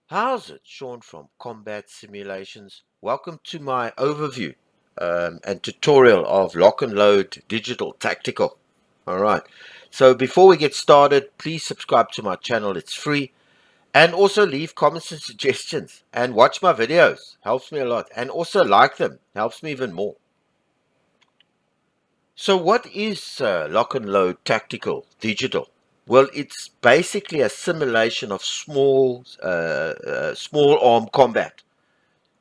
How's it? Sean from Combat Simulations. Welcome to my overview and tutorial of Lock and Load Digital Tactical. Alright, so before we get started, please subscribe to my channel, it's free. And also leave comments and suggestions. And watch my videos, helps me a lot. And also like them, helps me even more. So what is Lock and Load Tactical Digital? Well, it's basically a simulation of small arm combat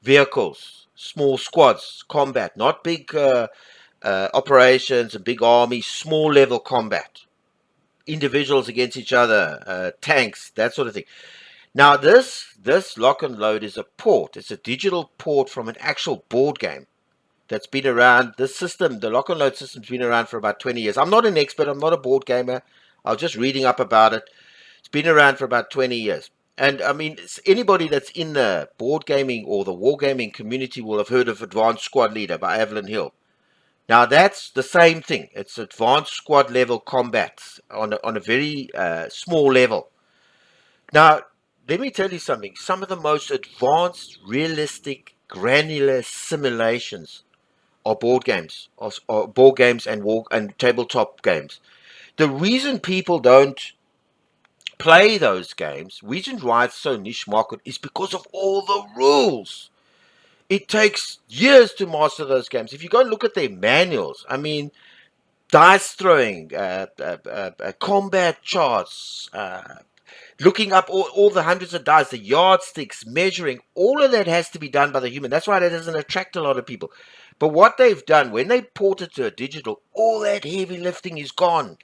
vehicles, small squads combat, not big operations and big armies, small level combat, individuals against each other, tanks, that sort of thing. Now this Lock and Load is a port. It's a digital port from an actual board game that's been around. This system, the Lock and Load system's been around for about 20 years. I'm not an expert. I'm not a board gamer. I was just reading up about it. It's been around for about 20 years. And I mean, anybody that's in the board gaming or the wargaming community will have heard of Advanced Squad Leader by Evelyn Hill. Now that's the same thing. It's advanced squad level combat on a very small level. Now, let me tell you something. Some of the most advanced, realistic, granular simulations are board games, or board games and tabletop games. The reason people don't play those games, reason why it's so niche market, is because of all the rules. It takes years to master those games. If you go and look at their manuals, I mean, dice throwing, combat charts, looking up all the hundreds of dice, the yardsticks, measuring, all of that has to be done by the human. That's why that doesn't attract a lot of people. But what they've done, when they port it to a digital, all that heavy lifting is gone.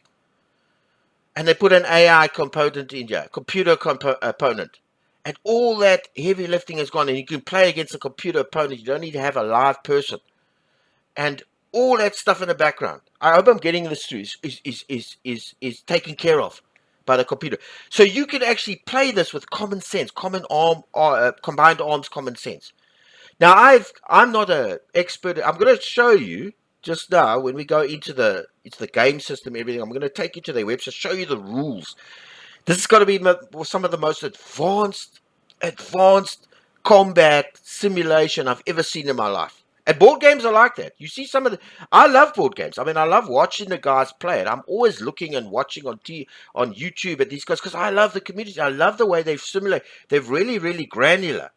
And they put an AI component in here, computer opponent. And all that heavy lifting is gone. And you can play against a computer opponent. You don't need to have a live person. And all that stuff in the background, I hope I'm getting this through, is taken care of by the computer. So you can actually play this with common sense, combined arms, common sense. Now, I'm not an expert. I'm going to show you just now when we go into the game system, everything. I'm going to take you to their website, show you the rules. This is going to be some of the most advanced combat simulation I've ever seen in my life. And board games are like that. You see some of the. I love board games. I mean, I love watching the guys play it. I'm always looking and watching on YouTube at these guys because I love the community. I love the way they've simulated. They're really, really granular.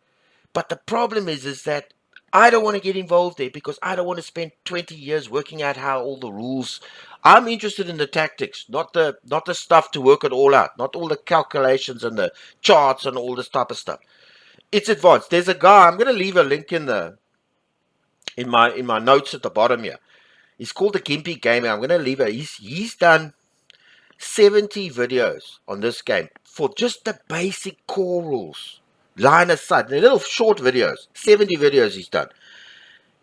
But the problem is that I don't want to get involved there because I don't want to spend 20 years working out how all the rules. I'm interested in the tactics, not the stuff to work it all out, not all the calculations and the charts and all this type of stuff. It's advanced. There's a guy. I'm going to leave a link in my notes at the bottom here. He's called the Gimpy Gamer. I'm going to leave it. He's done 70 videos on this game for just the basic core rules. Line of sight. They're little short videos. 70 videos he's done.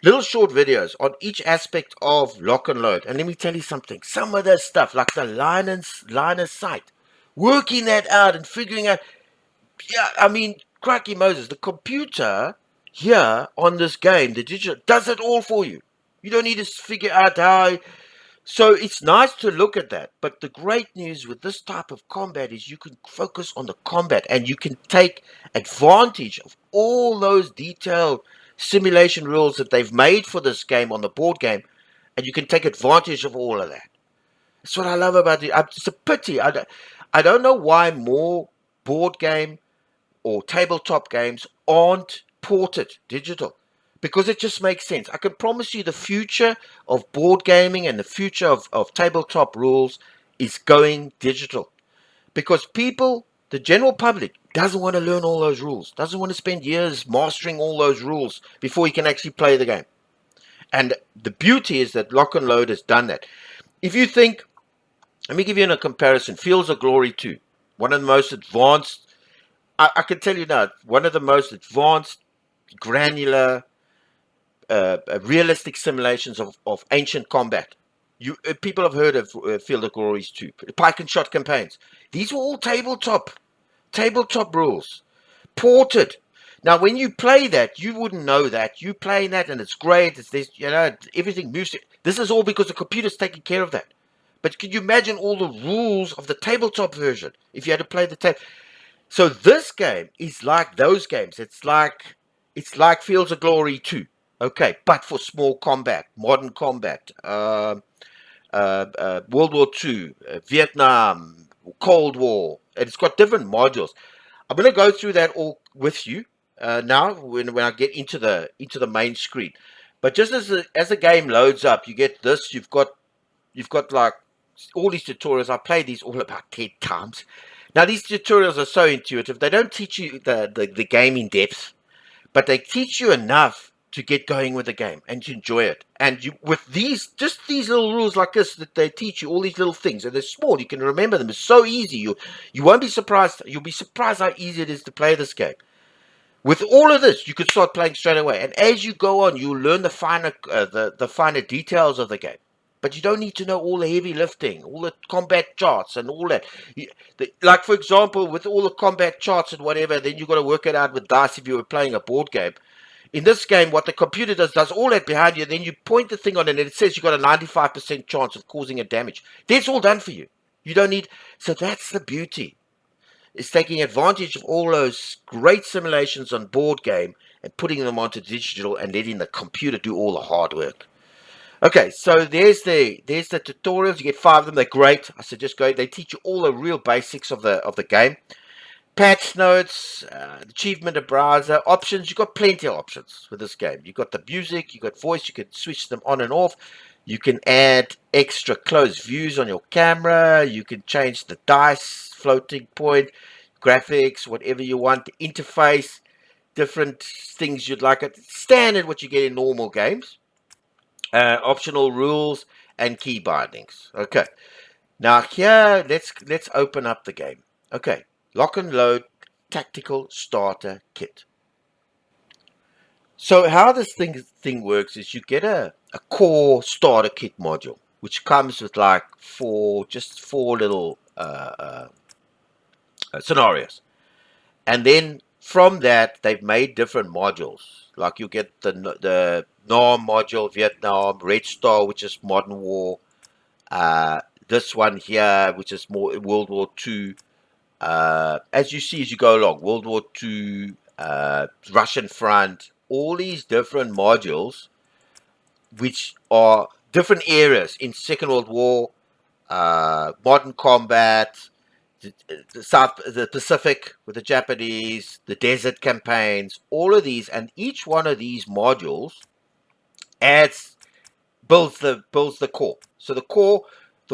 Little short videos on each aspect of Lock and Load. And let me tell you something. Some of that stuff, like the line of sight, working that out and figuring out. Yeah, I mean, cracky Moses, the computer here on this game, the digital, does it all for you. You don't need to figure out how. So it's nice to look at that. But the great news with this type of combat is you can focus on the combat and you can take advantage of all those detailed simulation rules that they've made for this game on the board game, and you can take advantage of all of that. That's what I love about it. It's a pity. I don't know why more board game or tabletop games aren't ported digital, because it just makes sense. I can promise you the future of board gaming and the future of tabletop rules is going digital, because people, the general public, doesn't want to learn all those rules, doesn't want to spend years mastering all those rules before he can actually play the game. And the beauty is that Lock and Load has done that. If you think, let me give you a comparison. Fields of Glory 2, one of the most advanced, I can tell you now, one of the most advanced, granular, realistic simulations of ancient combat. People have heard of Field of Glories 2, Pike and Shot campaigns. These were all tabletop rules, ported. Now, when you play that, you wouldn't know that. You playing that, and it's great. It's this, everything moves. This is all because the computer's taking care of that. But could you imagine all the rules of the tabletop version if you had to play the tape? So this game is like those games. It's like Fields of Glory 2. Okay, but for small combat, modern combat, World War II, Vietnam, Cold War, and it's got different modules. I'm going to go through that all with you now when I get into the main screen. But just as the game loads up, you get this. You've got like all these tutorials. I played these all about 10 times. Now these tutorials are so intuitive. They don't teach you the game in depth, but they teach you enough to get going with the game and to enjoy it. And you, with these little rules like this, that they teach you all these little things, and they're small. You can remember them. It's so easy. You won't be surprised. You'll be surprised how easy it is to play this game. With all of this, you could start playing straight away. And as you go on, you'll learn the finer details of the game. But you don't need to know all the heavy lifting, all the combat charts and all that. Like, for example, with all the combat charts and whatever, then you've got to work it out with dice if you were playing a board game. In this game, what the computer does all that behind you, then you point the thing on it, and it says you've got a 95% chance of causing a damage. That's all done for you. You don't need... So that's the beauty. It's taking advantage of all those great simulations on board game and putting them onto digital and letting the computer do all the hard work. Okay, so there's the tutorials. You get 5 of them. They're great. I suggest go. They teach you all the real basics of the game. Patch notes, achievement browser, options. You've got plenty of options with this game. You've got the music, you've got voice, you can switch them on and off. You can add extra close views on your camera. You can change the dice, floating point, graphics, whatever you want, the interface, different things you'd like. It standard what you get in normal games. Optional rules and key bindings. Okay. Now here, let's open up the game. Okay. Lock and Load Tactical Starter Kit. So how this thing works is you get a core starter kit module, which comes with like just four little scenarios. And then from that, they've made different modules. Like you get the NAM module, Vietnam, Red Star, which is Modern War. This one here, which is more World War II. As you see as you go along, World War II, Russian front, all these different modules, which are different areas in Second World War, modern combat, the Pacific with the Japanese, the desert campaigns, all of these, and each one of these modules builds the core. So the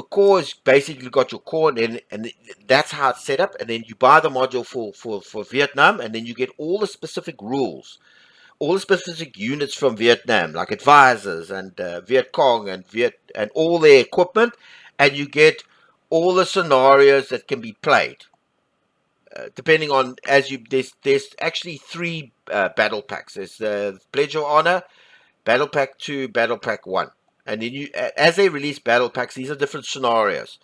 core is basically got your core, and that's how it's set up. And then you buy the module for Vietnam, and then you get all the specific rules, all the specific units from Vietnam, like advisors and Viet Cong and all their equipment, and you get all the scenarios that can be played. Depending on there's actually 3 battle packs. There's the Pledge of Honor, Battle Pack 2, Battle Pack 1. And then as they release battle packs, these are different scenarios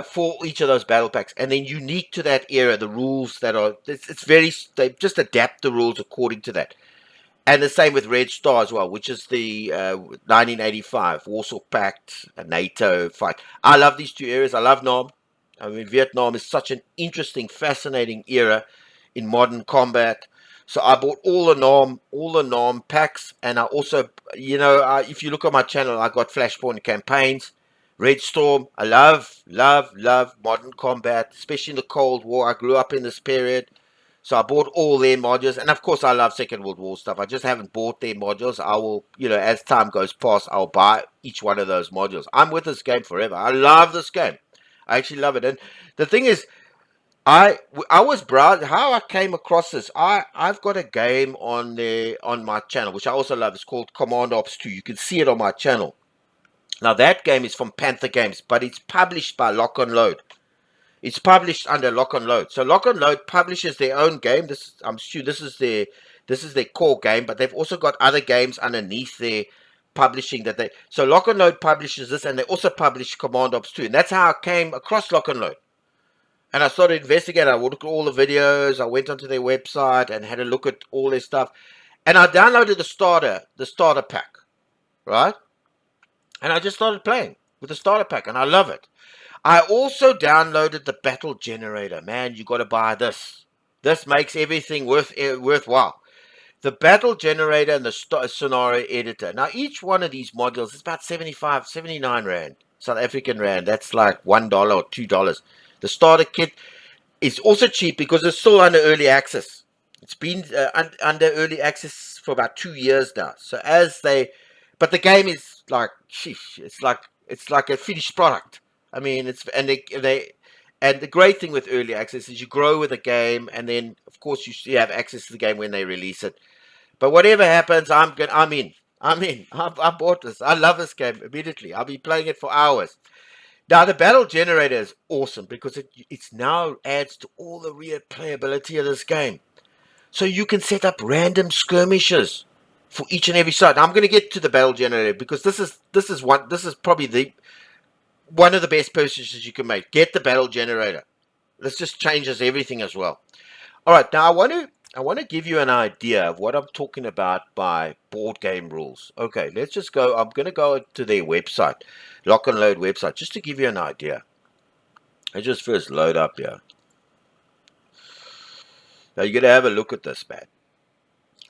for each of those battle packs, and then unique to that era, the rules that are they just adapt the rules according to that. And the same with Red Star as well, which is the 1985 Warsaw Pact, NATO fight. I love these 2 areas. I love Nam. I mean, Vietnam is such an interesting, fascinating era in modern combat. So I bought all the NAM packs, and I also, if you look at my channel, I got Flashpoint campaigns, Red Storm. I love modern combat, especially in the Cold War. I grew up in this period, so I bought all their modules, and of course I love Second World War stuff. I just haven't bought their modules. I will, as time goes past, I'll buy each one of those modules. I'm with this game forever. I love this game. I actually love it, and the thing is, I was browsing how I came across this. I've got a game on my channel, which I also love. It's called Command Ops 2. You can see it on my channel. Now that game is from Panther Games, but it's published by Lock and Load. It's published under Lock and Load. So Lock and Load publishes their own game. I'm sure this is their core game, but they've also got other games underneath their publishing so Lock and Load publishes this, and they also publish Command Ops 2. And that's how I came across Lock and Load. And I started investigating. I looked at all the videos. I went onto their website and had a look at all their stuff. And I downloaded the starter pack, right? And I just started playing with the starter pack, and I love it. I also downloaded the battle generator. Man, you got to buy this. This makes everything worthwhile. The battle generator and the scenario editor. Now, each one of these modules is about 75, 79 Rand, South African Rand. That's like $1 or $2. The starter kit is also cheap because it's still under early access. It's been under early access for about 2 years now. So but the game is like, sheesh, it's like a finished product. I mean, and the great thing with early access is you grow with the game, and then of course you have access to the game when they release it. But whatever happens, I'm in. I'm in. I bought this. I love this game immediately. I'll be playing it for hours. Now the battle generator is awesome because it's now adds to all the replayability of this game. So you can set up random skirmishes for each and every side. Now I'm going to get to the battle generator because this is probably the one of the best purchases you can make. Get the battle generator. This just changes everything as well. All right, now I want to give you an idea of what I'm talking about by board game rules. Okay, let's just go. I'm going to go to their website, Lock and Load website, just to give you an idea. I just first load up here. Now you're going to have a look at this, man.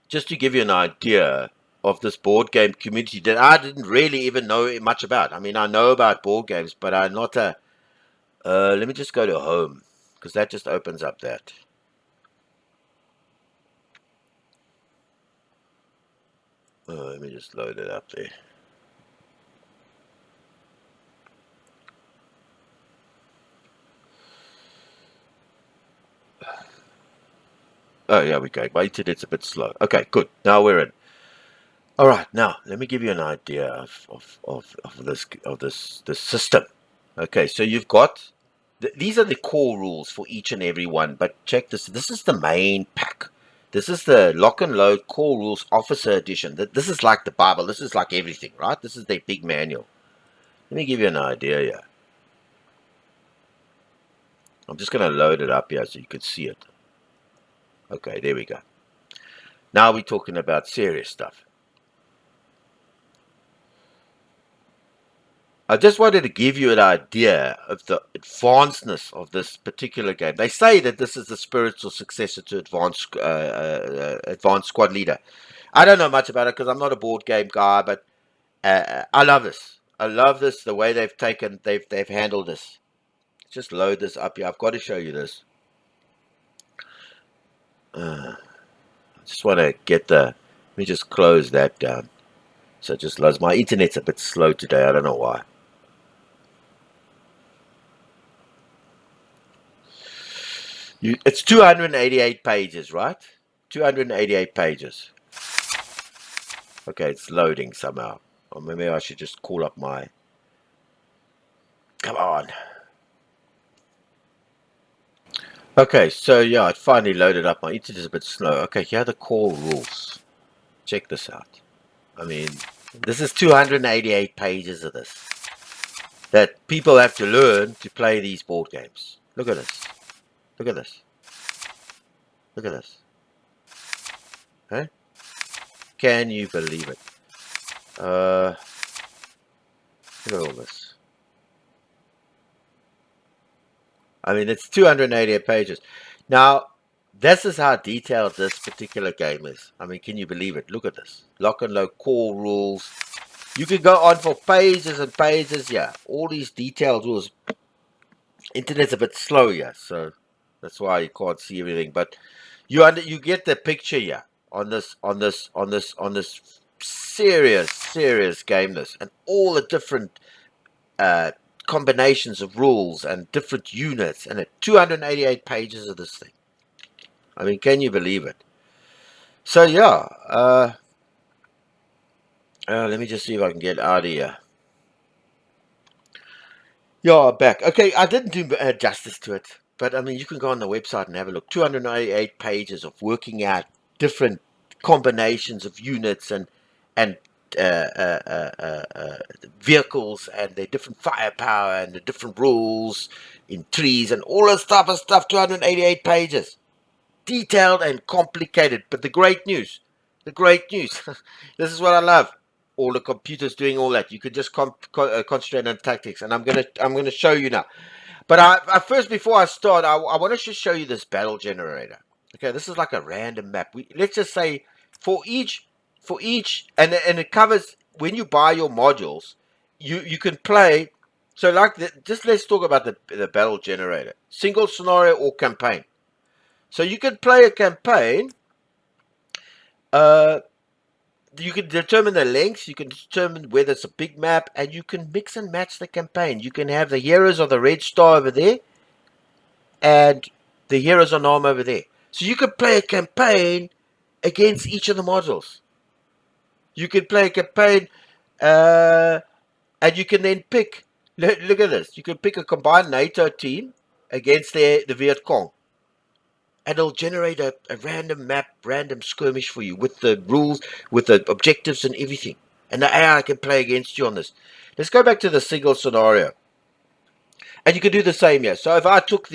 Just to give you an idea of this board game community that I didn't really even know much about. I mean, I know about board games, but I'm not a. Let me just go to home because that just opens up that. Let me just load it up there. Oh, yeah, we go. My internet's a bit slow. Okay, good. Now we're in. All right, now let me give you an idea of this system. Okay, so you've got these are the core rules for each and every one. But check this. This is the main pack. This is the Lock and Load Core Rules Officer Edition. This is like the Bible. This is like everything, right? This is their big manual. Let me give you an idea here. I'm just going to load it up here so you can see it. Okay, there we go. Now we're talking about serious stuff. I just wanted to give you an idea of the advancedness of this particular game. They say that this is the spiritual successor to Advanced Squad Leader. I don't know much about it because I'm not a board game guy, but I love this. I love this, the way they've handled this. Just load this up here. I've got to show you this. I just want to let me just close that down. So it just loads. My internet's a bit slow today. I don't know why. It's 288 pages, right? 288 pages. Okay, it's loading somehow. Or maybe I should just call up my... Come on. Okay, so yeah, it finally loaded up. My internet is a bit slow. Okay, here are the core rules. Check this out. I mean, this is 288 pages of this that people have to learn to play these board games. Look at this. Look at this. Look at this. Huh? Can you believe it? Look at all this. I mean, it's 288 pages. Now, this is how detailed this particular game is. I mean, can you believe it? Look at this. Lock and Load core rules. You can go on for pages and pages. Yeah, all these detailed rules. Internet's a bit slow here, so that's why you can't see everything. But you get the picture here on this serious game list, and all the different combinations of rules and different units, and 288 pages of this thing. I mean, can you believe it? So yeah, let me just see if I can get out of here. Yeah, back. Okay, I didn't do justice to it, but I mean, you can go on the website and have a look. 298 pages of working out different combinations of units and uh, uh, uh, uh, uh, vehicles and their different firepower and the different rules in trees and all this type of stuff. 288 pages, detailed and complicated. But the great news, this is what I love. all the computers doing all that. You could just concentrate on tactics, and I'm gonna show you now. But I first, before I start, I want to just show you this battle generator. Okay, this is like a random map. Let's just say for each, and it covers when you buy your modules, you can play. So like just let's talk about the battle generator, single scenario or campaign. So you can play a campaign. Uh, you can determine the length, you can determine whether it's a big map, and you can mix and match the campaign. You can have the heroes of the red star over there, and the heroes on arm over there. So you could play a campaign against each of the modules. You could play a campaign, and you can then pick. Look at this. You can pick a combined NATO team against the Viet Cong, and it'll generate a random map, random skirmish for you with the rules, with the objectives and everything. And the AI can play against you on this. Let's go back to the single scenario, and you can do the same here. So if I took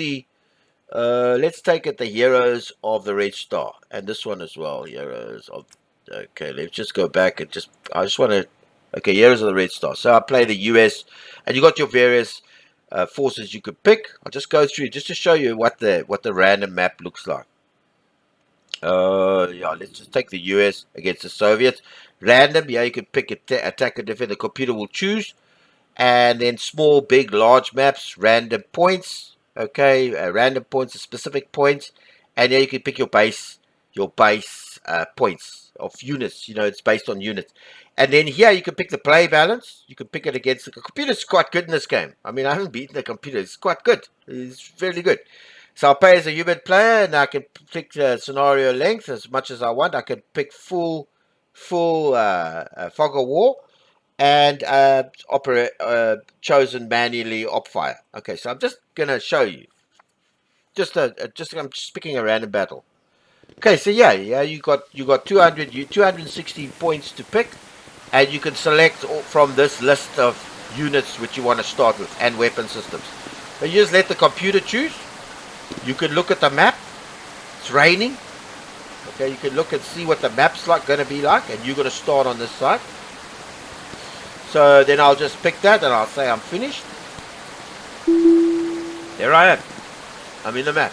let's take it the heroes of the Red Star, and this one as well, heroes of. Okay, let's just go back and I just want to. Okay, heroes of the Red Star. So I play the US, and you got your various forces you could pick. I'll just go through just to show you what the random map looks like. Yeah, let's just take the US against the Soviets. Random, yeah, you could pick attack or defend. The computer will choose. And then small, big, large maps, random points. Okay, random points, specific points, and then you can pick your base points of units. You know, it's based on units. And then here you can pick the play balance. You can pick it against the computer's quite good in this game. I mean, I haven't beaten the computer. It's quite good. It's really good. So I'll play as a human player, and I can pick the scenario length as much as I want. I can pick full fog of war, and chosen manually op fire. Okay, so I'm just gonna show you. I'm just picking a random battle. Okay, so yeah, you got 260 points to pick, and you can select from this list of units which you want to start with and weapon systems. So you just let the computer choose. You can look at the map. It's raining. Okay, you can look and see what the map's going to be like, and you're going to start on this side. So then I'll just pick that, and I'll say I'm finished. There I am. I'm in the map,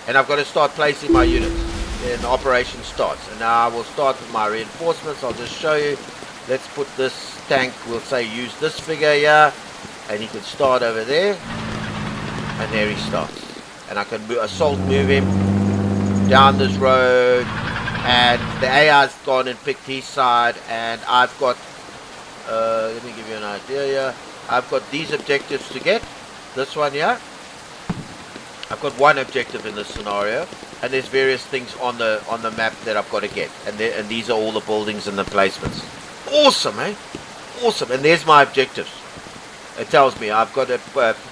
and I've got to start placing my units. Then the operation starts, and now I will start with my reinforcements. I'll just show you. Let's put this tank. We'll say use this figure here, and he can start over there, and there he starts. And I can assault move him down this road, and the AI's gone and picked his side, and I've got. Let me give you an idea here. I've got these objectives to get. This one here. I've got one objective in this scenario, and there's various things on the map that I've got to get, and these are all the buildings and the placements. Awesome, eh? Awesome. And there's my objectives. It tells me I've got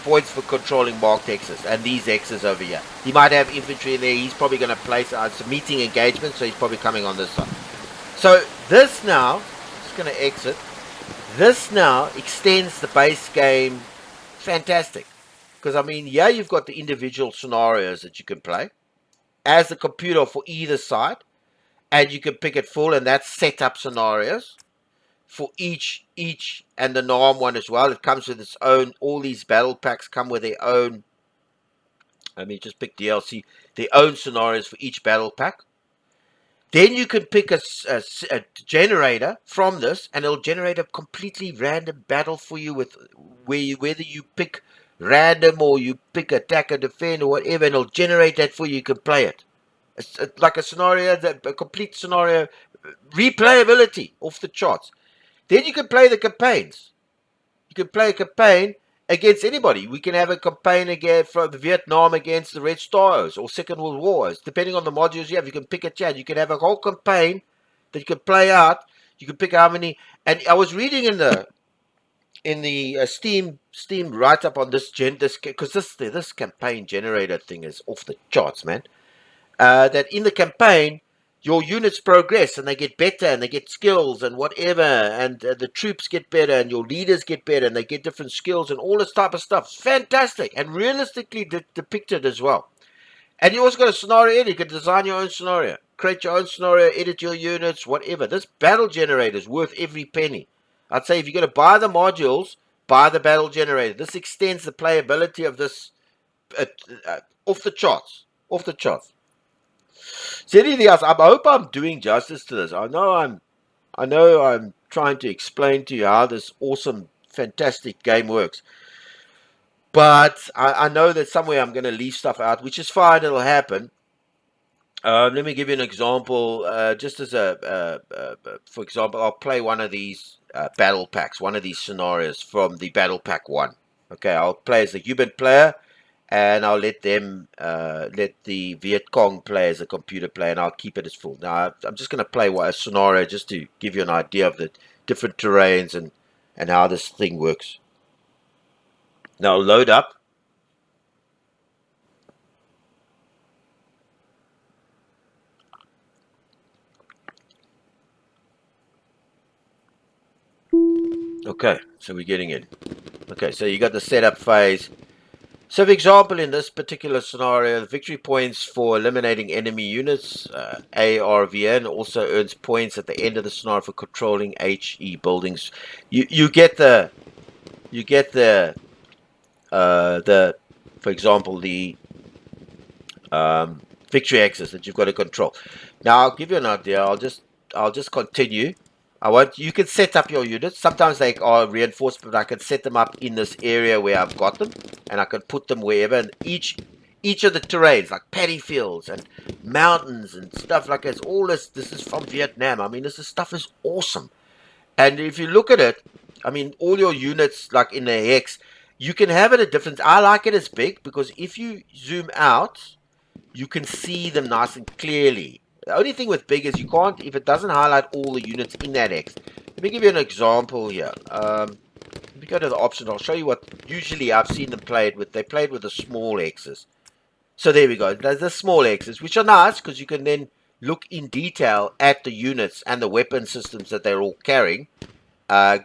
points for controlling marked X's, and these X's over here. He might have infantry in there. He's probably going to place it's a meeting engagement, so he's probably coming on this side. So this now, just going to exit. This now extends the base game. Fantastic. Because, I mean, yeah, you've got the individual scenarios that you can play as the computer for either side. And you can pick it full, and that's set up scenarios for each, and the NARM one as well. It comes with its own, all these battle packs come with their own, let me just pick DLC, their own scenarios for each battle pack. Then you can pick a generator from this, and it'll generate a completely random battle for you with whether you pick random or you pick attack or defend or whatever, and it'll generate that for you. You can play it. It's like a scenario, a complete scenario, replayability off the charts. Then you can play the campaigns. You can play a campaign against anybody. We can have a campaign against from Vietnam against the Red Stars or Second World Wars. Depending on the modules you have, you can pick a chat. You can have a whole campaign that you can play out. You can pick how many. And I was reading in the Steam write up on this because this campaign generator thing is off the charts, man. That in the campaign, your units progress and they get better and they get skills and whatever, and the troops get better and your leaders get better and they get different skills and all this type of stuff. It's fantastic and realistically depicted as well. And you also got a scenario in. You can design your own scenario, create your own scenario, edit your units, whatever. This battle generator is worth every penny. I'd say if you're going to buy the modules, buy the battle generator. This extends the playability of this off the charts. Off the charts. Is there anything else? I hope I'm doing justice to this. I know I'm trying to explain to you how this awesome, fantastic game works. But I know that somewhere I'm going to leave stuff out, which is fine. It'll happen. Let me give you an example. Just as for example, I'll play one of these battle packs, one of these scenarios from the battle pack 1. Okay, I'll play as a human player, and I'll let the Viet Cong play as a computer player, and I'll keep it as full. Now, I'm just going to play a scenario just to give you an idea of the different terrains and how this thing works. Now, load up. Okay, so we're getting in. Okay, so you got the setup phase. So, for example, in this particular scenario, the victory points for eliminating enemy units, ARVN, also earns points at the end of the scenario for controlling HE buildings. You get the for example, the victory axis that you've got to control. Now, I'll give you an idea. I'll just continue. You can set up your units. Sometimes they are reinforced, but I can set them up in this area where I've got them, and I can put them wherever. And each of the terrains, like paddy fields and mountains and stuff like this, all this is from Vietnam. I mean, this stuff is awesome. And if you look at it, I mean, all your units, like in the hex, you can have it at different. I like it as big because if you zoom out, you can see them nice and clearly. The only thing with big is you can't, if it doesn't highlight all the units in that X. Let me give you an example here. Let me go to the options. I'll show you what usually I've seen them play it with. They played with the small X's. So there we go. There's the small X's, which are nice because you can then look in detail at the units and the weapon systems that they're all carrying.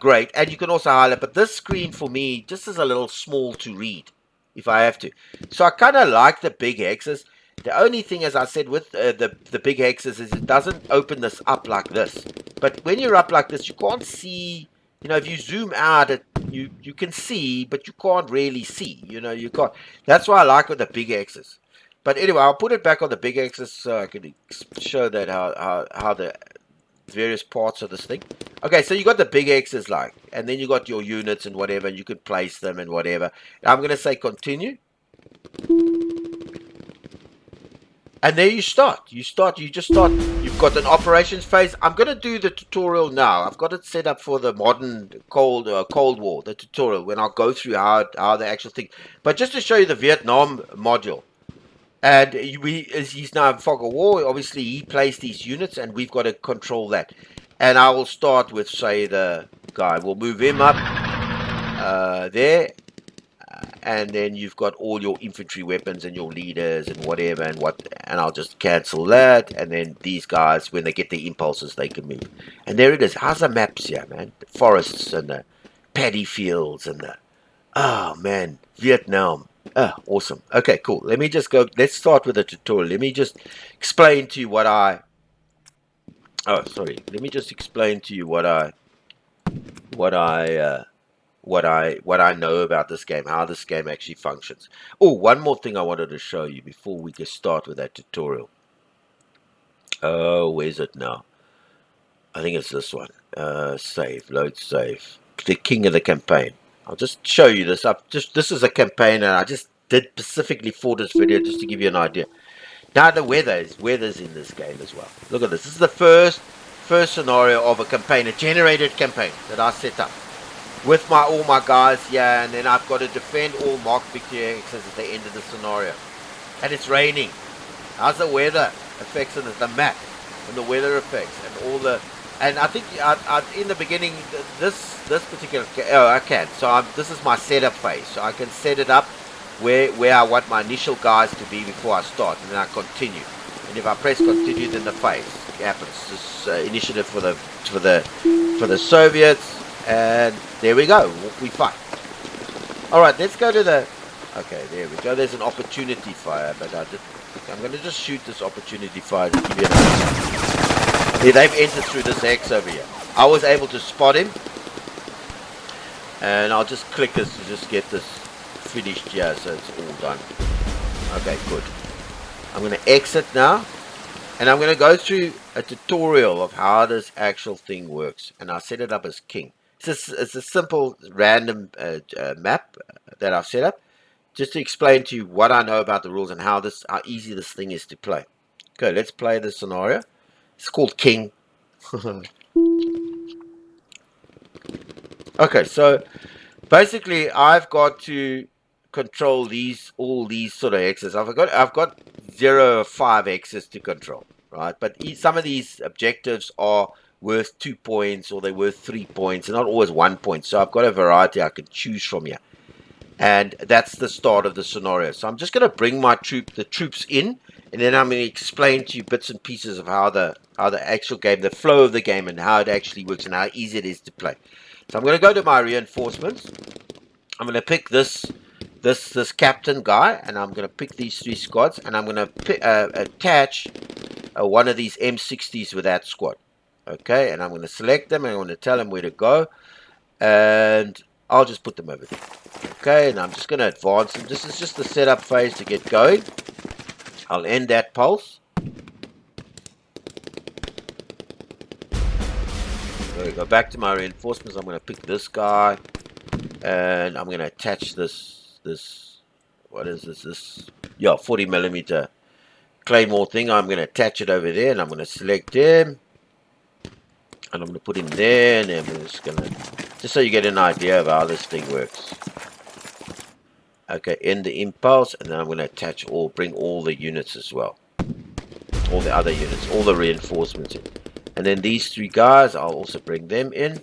Great. And you can also highlight. But this screen for me just is a little small to read if I have to. So I kind of like the big X's. The only thing, as I said, with the big hexes is it doesn't open this up like this. But when you're up like this, you can't see. You know, if you zoom out, you can see, but you can't really see. You know, you can't. That's why I like with the big hexes. But anyway, I'll put it back on the big hexes so I can show that how the various parts of this thing. Okay, so you got the big hexes like, and then you got your units and whatever, and you can place them and whatever. Now I'm going to say continue. And there you start. You just start. You've got an operations phase. I'm going to do the tutorial now. I've got it set up for the modern Cold War, the tutorial, when I'll go through how the actual thing. But just to show you the Vietnam module. And he's now in fog of war. Obviously, he placed these units, and we've got to control that. And I will start with, say, the guy. We'll move him up there. And then you've got all your infantry weapons and your leaders and whatever and I'll just cancel that. And then these guys, when they get the impulses, they can move. And there it is. How's the maps here, man? The forests and the paddy fields and oh man, Vietnam. Oh, awesome. Okay, cool. Let me just go. Let's start with the tutorial. Let me just explain to you Let me just explain to you what I know about this game, how this game actually functions. Oh, one more thing I wanted to show you before we can start with that tutorial. Oh, where's it now? I think it's this one. Save, load save. The king of the campaign. I'll just show you this. This is a campaign, and I just did specifically for this video just to give you an idea. Now the weather's in this game as well. Look at this. This is the first scenario of a campaign, a generated campaign that I set up with all my guys here, and then I've got to defend all marked victory axes at the end of the scenario. And it's raining. How's the weather effects on the map and the weather effects and all the. And I think in the beginning, this particular. Oh, I can. So this is my setup phase. So I can set it up where I want my initial guys to be before I start, and then I continue. And if I press continue, then the phase happens. This initiative for the Soviets, and there we go. We fight. All right, let's go to the. Okay, there we go. There's an opportunity fire, but I'm going to just shoot this opportunity fire to give you an idea. They've entered through this X over here. I was able to spot him, And I'll just click this to just get this finished here, so it's all done. Okay, good. I'm going to exit now, and I'm going to go through a tutorial of how this actual thing works, and I'll set it up as king. It's a simple random map that I've set up, just to explain to you what I know about the rules and how easy this thing is to play. Okay, let's play the scenario. It's called king. Okay, so basically I've got to control all these sort of X's. I've got 0 or 5 X's to control, right? But some of these objectives are worth 2 points, or they're worth 3 points, and not always 1 point. So I've got a variety I can choose from here. And that's the start of the scenario. So I'm just going to bring the troops in, and then I'm going to explain to you bits and pieces of how the actual game, the flow of the game, and how it actually works, and how easy it is to play. So I'm going to go to my reinforcements. I'm going to pick this captain guy, and I'm going to pick these 3 squads, and I'm going to attach one of these M60s with that squad. Okay, and I'm going to select them, and I'm going to tell them where to go, and I'll just put them over there. Okay, and I'm just going to advance them. This is just the setup phase to get going. I'll end that pulse. So go back to my reinforcements. I'm going to pick this guy, and I'm going to attach this what is this? Yeah, 40mm claymore thing. I'm going to attach it over there, and I'm going to select him, and I'm going to put him there, and then we're just so you get an idea of how this thing works. Okay, end the impulse, and then I'm going to bring all the units as well. All the other units, all the reinforcements in. And then these 3 guys, I'll also bring them in.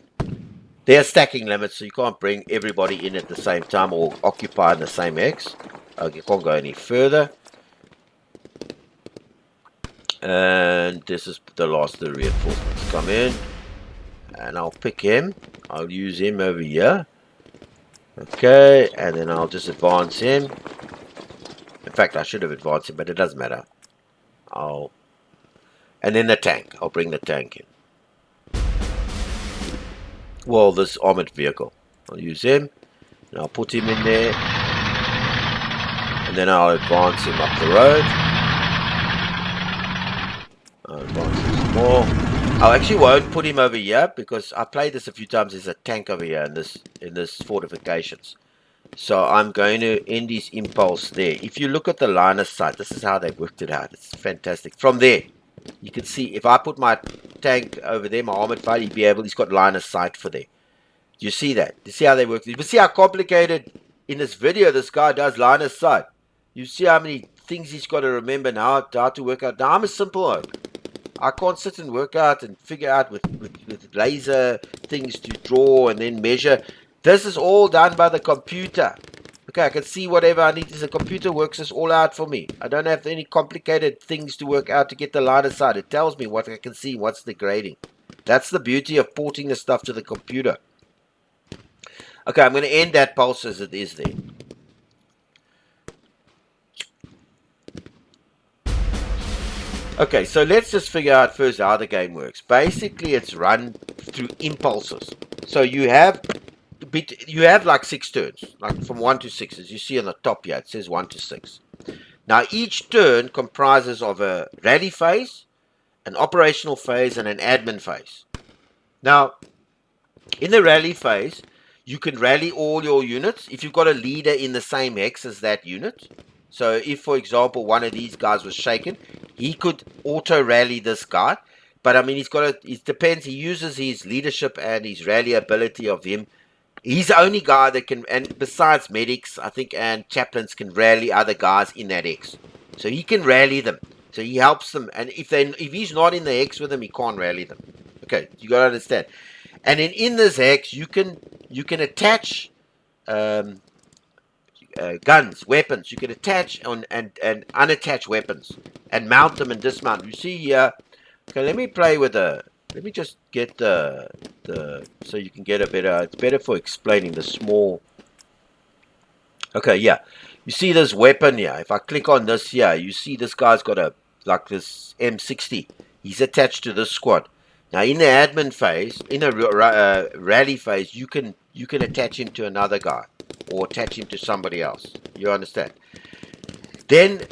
There are stacking limits, so you can't bring everybody in at the same time or occupy in the same X. You can't go any further. And this is the last of the reinforcements come in. And I'll pick him. I'll use him over here. Okay, and then I'll just advance him. In fact, I should have advanced him, but it doesn't matter. And then the tank. I'll bring the tank in. Well, this armored vehicle. I'll use him. And I'll put him in there. And then I'll advance him up the road. I'll advance him some more. I actually won't put him over here, because I played this a few times. There's a tank over here in this fortifications. So I'm going to end his impulse there. If you look at the line of sight, this is how they worked it out. It's fantastic. From there, you can see if I put my tank over there, my armored fighter, he's got line of sight for there. Do you see that? You see how they work? You see how complicated in this video this guy does line of sight. You see how many things he's got to remember now, how to work out. Now I'm a simple one. I can't sit and work out and figure out with laser things to draw and then measure. This is all done by the computer. Okay, I can see whatever I need. The computer works this all out for me. I don't have any complicated things to work out to get the line of sight. It tells me what I can see, what's the grading. That's the beauty of porting the stuff to the computer. Okay, I'm going to end that pulse as it is there. Okay, so let's just figure out first how the game works. Basically, it's run through impulses. So you have like 6 turns, like from 1 to 6, as you see on the top here. It says 1 to 6. Now, each turn comprises of a rally phase, an operational phase, and an admin phase. Now, in the rally phase, you can rally all your units if you've got a leader in the same hex as that unit. So if, for example, one of these guys was shaken, he could auto-rally this guy. But, I mean, it depends. He uses his leadership and his rally ability of him. He's the only guy that can, and besides medics, I think, and chaplains can rally other guys in that X. So he can rally them. So he helps them. And if he's not in the X with them, he can't rally them. Okay, you got to understand. And then in this X, you can attach guns, weapons. You can attach and unattach weapons and mount them and dismount. You see here. Okay, let me play with let me just get so you can get a better. It's better for explaining the small. Okay, yeah. You see this weapon here. If I click on this here, you see this guy's got like this M60. He's attached to this squad. Now, in the admin phase, in a rally phase, you can attach him to another guy or attach him to somebody else. You understand? Then,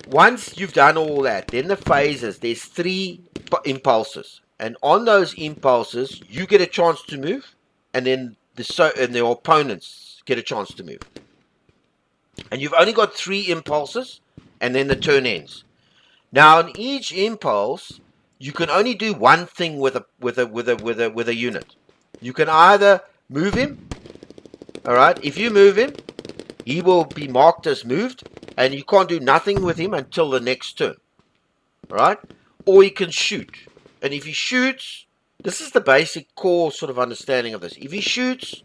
once you've done all that, then the phases. There's 3 impulses, and on those impulses, you get a chance to move, and then the opponents get a chance to move. And you've only got 3 impulses, and then the turn ends. Now, on each impulse, you can only do one thing with a unit. You can either move him. All right. If you move him, he will be marked as moved, and you can't do nothing with him until the next turn. All right. Or he can shoot, and if he shoots, this is the basic core sort of understanding of this. If he shoots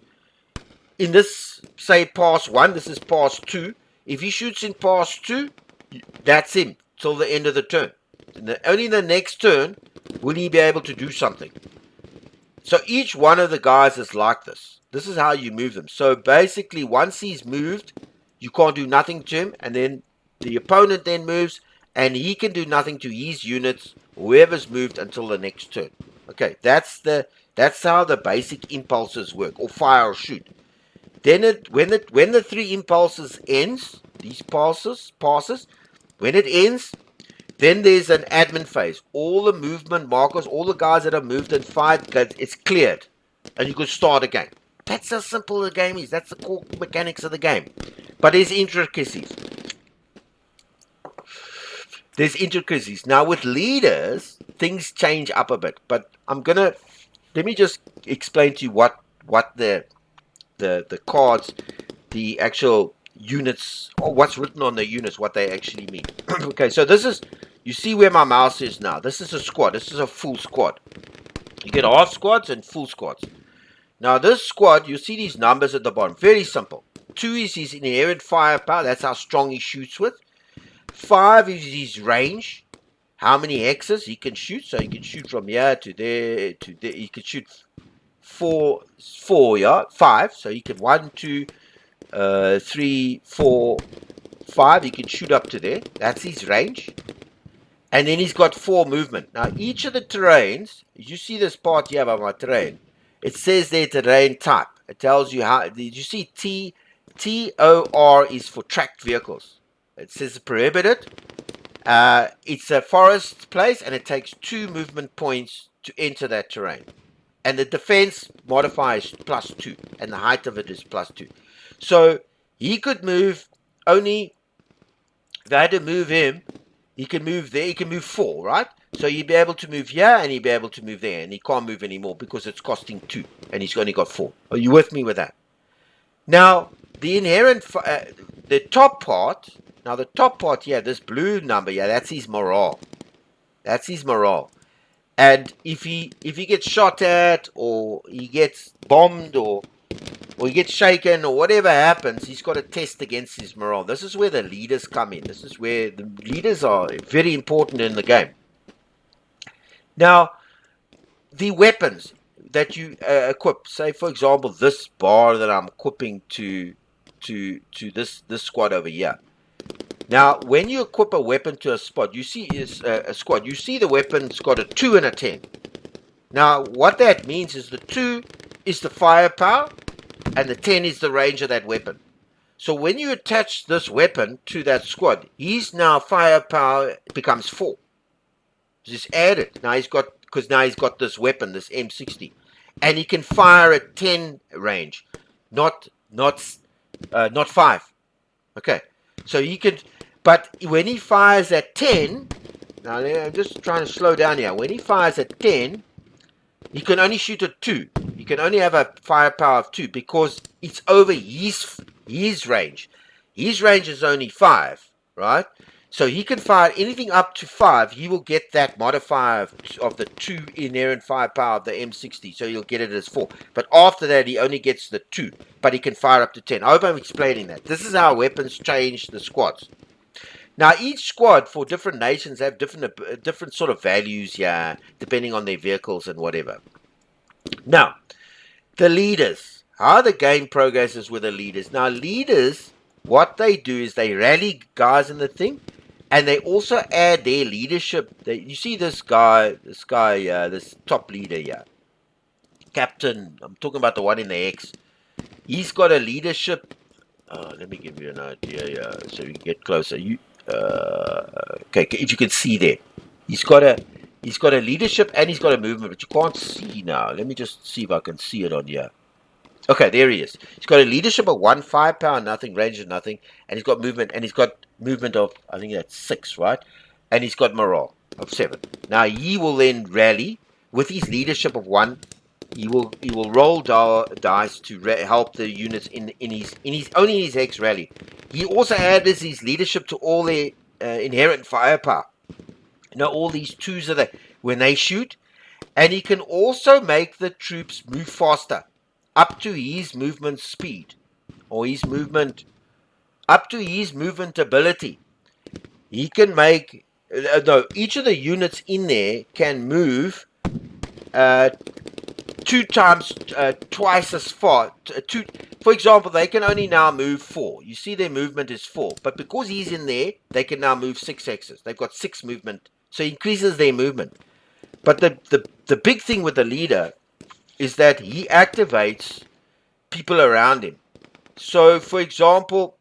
in this, say, pass 1, this is pass 2. If he shoots in pass 2, that's him till the end of the turn. Only in the next turn will he be able to do something. So each one of the guys is like this. This is how you move them. So basically, once he's moved, you can't do nothing to him, and then the opponent then moves, and he can do nothing to his units, whoever's moved, until the next turn. Okay, that's how the basic impulses work, or fire or shoot. Then when the 3 impulses ends, these passes, when it ends, then there's an admin phase. All the movement markers, all the guys that are moved and fired, it's cleared, and you can start again. That's how simple the game is. That's the core mechanics of the game. But there's intricacies. Now with leaders, things change up a bit. But let me just explain to you what the cards, the actual units, or what's written on the units, what they actually mean. Okay, so this is, you see where my mouse is now. This is a squad. This is a full squad. You get half squads and full squads. Now this squad, you see these numbers at the bottom. Very simple. 2 is his inherent firepower. That's how strong he shoots with. 5 is his range. How many hexes he can shoot. So he can shoot from here to there to there. He can shoot 4, yeah, 5. So he can 1, 2, 3, 4, 5. He can shoot up to there. That's his range. And then he's got 4 movement. Now each of the terrains, you see this part here about my terrain, it says there terrain type. It tells you how. Did you see TOR is for tracked vehicles. It says prohibited. It's a forest place, and it takes 2 movement points to enter that terrain. And the defense modifier is +2, and the height of it is +2. So he could move only, if I had to move him, he can move there, he can move 4, right? So he'd be able to move here, and he'd be able to move there, and he can't move anymore because it's costing 2, and he's only got 4. Are you with me with that? Now, the inherent, the top part, here, this blue number, yeah, that's his morale. That's his morale. And if he gets shot at, or he gets bombed, or he gets shaken, or whatever happens, he's got a test against his morale. This is where the leaders come in. This is where the leaders are very important in the game. Now, the weapons that you equip, say for example this bar that I'm equipping to this squad over here. Now, when you equip a weapon to a spot, you see a squad. You see the weapon's got a 2 and a 10. Now, what that means is the 2 is the firepower, and the 10 is the range of that weapon. So when you attach this weapon to that squad, his now firepower becomes 4. Just add it. Now he's got this weapon, this M60, and he can fire at 10 range, not 5. Okay, so he could, but when he fires at 10, now I'm just trying to slow down here. When he fires at 10, he can only shoot at 2. He can only have a firepower of 2 because it's over his range. His range is only 5, right? So he can fire anything up to 5. He will get that modifier of the 2 inherent firepower of the M60. So he'll get it as 4. But after that, he only gets the 2. But he can fire up to 10. I hope I'm explaining that. This is how weapons change the squads. Now, each squad for different nations have different sort of values here, depending on their vehicles and whatever. Now, the leaders. How the game progresses with the leaders. Now, leaders, what they do is they rally guys in the thing, And they also add their leadership. You see this guy, this top leader here, Captain. I'm talking about the one in the X. He's got a leadership. Let me give you an idea here, so you can get closer. Okay, if you can see there, he's got a leadership and he's got a movement, but you can't see now. Let me just see if I can see it on here. Okay, there he is. He's got a leadership of 1, 5 power, nothing, range of nothing, and he's got movement, of, I think that's 6, right? And he's got morale of 7. Now he will then rally with his leadership of 1. He will roll dice to help the units in his hex rally. He also adds his leadership to all their inherent firepower. Now all these 2s are there when they shoot, and he can also make the troops move faster, up to his movement speed, or his movement, up to his movement ability. He can make, no, each of the units in there can move 2 times, twice as far. For example, they can only now move 4. You see their movement is 4, but because he's in there, they can now move 6 hexes. They've got 6 movement, so he increases their movement. But the big thing with the leader is that he activates people around him. So, for example,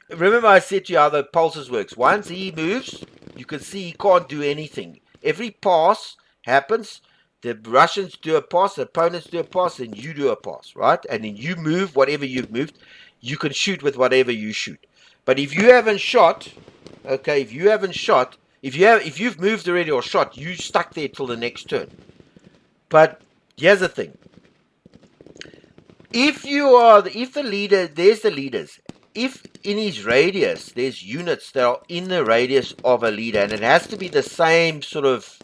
remember I said to you how the pulses works. Once he moves, you can see he can't do anything. Every pass happens. The Russians do a pass, the opponents do a pass, and you do a pass, right? And then you move whatever you've moved. You can shoot with whatever you shoot. But if you haven't shot, okay, if you've moved already or shot, you stuck there till the next turn. But here's the thing. If the leader, there's the leaders. If in his radius, there's units that are in the radius of a leader, and it has to be the same sort of,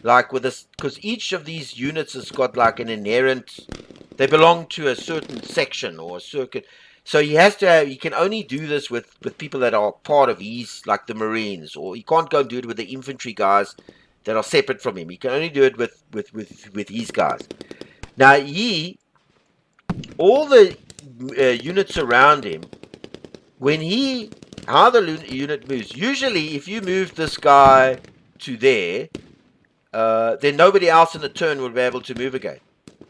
like with this, because each of these units has got like an inherent, they belong to a certain section or a circuit. So he can only do this with people that are part of his, like the Marines, or he can't go and do it with the infantry guys that are separate from him. He can only do it with his guys. Now all the units around him, how the unit moves, usually if you move this guy to there, then nobody else in the turn will be able to move again.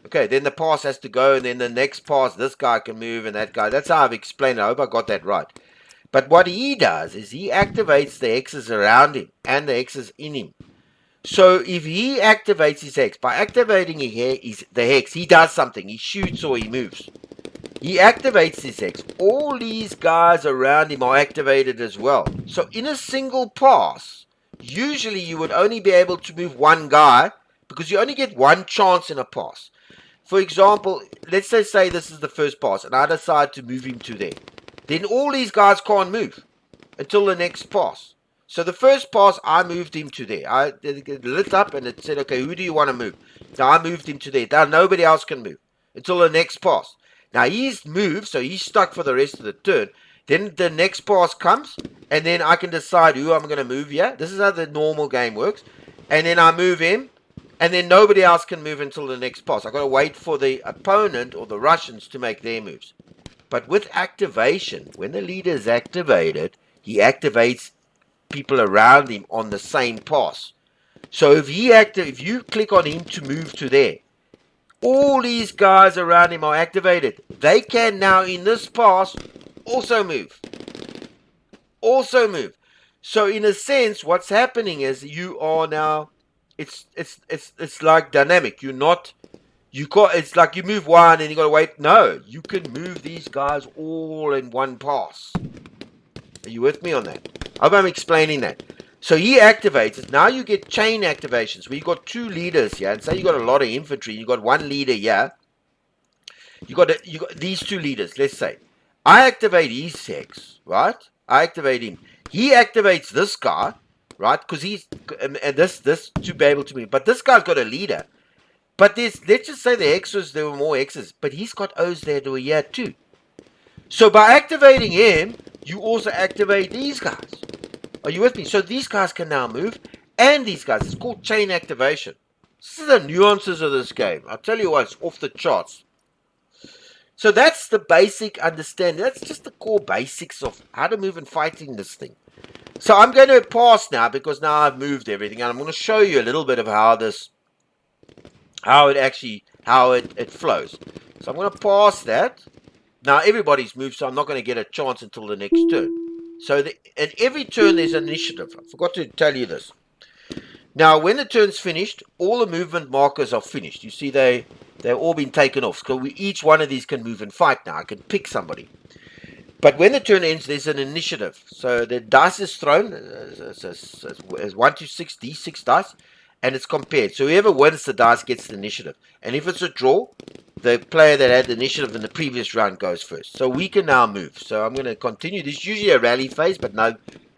Okay, then the pass has to go, and then the next pass, this guy can move, and that guy. That's how I've explained it. I hope I got that right. But what he does is he activates the hexes around him and the hexes in him. So if he activates his hex, by activating the hex, he does something. He shoots or he moves. He activates his hex. All these guys around him are activated as well. So in a single pass, usually you would only be able to move one guy because you only get one chance in a pass. For example, let's say this is the first pass and I decide to move him to there. Then all these guys can't move until the next pass. So the first pass, I moved him to there. It lit up and it said, okay, who do you want to move? Now I moved him to there. Now nobody else can move until the next pass. Now he's moved, so he's stuck for the rest of the turn. Then the next pass comes, and then I can decide who I'm going to move here. This is how the normal game works. And then I move him, and then nobody else can move until the next pass. I've got to wait for the opponent or the Russians to make their moves. But with activation, when the leader is activated, he activates people around him on the same pass. So if you click on him to move to there, all these guys around him are activated. They can now, in this pass, also move. So in a sense, what's happening is you are now, it's like dynamic. It's like you move one and you got to wait. No, you can move these guys all in one pass. Are you with me on that? I hope I'm explaining that. So he activates it. Now you get chain activations where you got 2 leaders here, and say you got a lot of infantry. You got 1 leader here. You got these 2 leaders. Let's say I activate his hex, right? I activate him. He activates this guy, right? Because he's and this to be able to move. But this guy's got a leader. But let's just say the hexes, there were more hexes, but he's got O's that were here too. So by activating him, you also activate these guys. Are you with me? So these guys can now move, and these guys. It's called chain activation. This is the nuances of this game. I'll tell you what, it's off the charts. So that's the basic understanding. That's just the core basics of how to move and fight in this thing. So I'm going to pass now because now I've moved everything, and I'm going to show you a little bit of how it flows. So I'm going to pass that. Now everybody's moved, so I'm not going to get a chance until the next turn. So in every turn there's an initiative. I forgot to tell you this. Now when the turn's finished, all the movement markers are finished. You see they've all been taken off. So each one of these can move and fight now. I can pick somebody. But when the turn ends, there's an initiative. So the dice is thrown as 1 to 6 d6 dice, and it's compared. So whoever wins the dice gets the initiative. And if it's a draw, the player that had the initiative in the previous round goes first. So we can now move. So I'm going to continue. This is usually a rally phase, but no,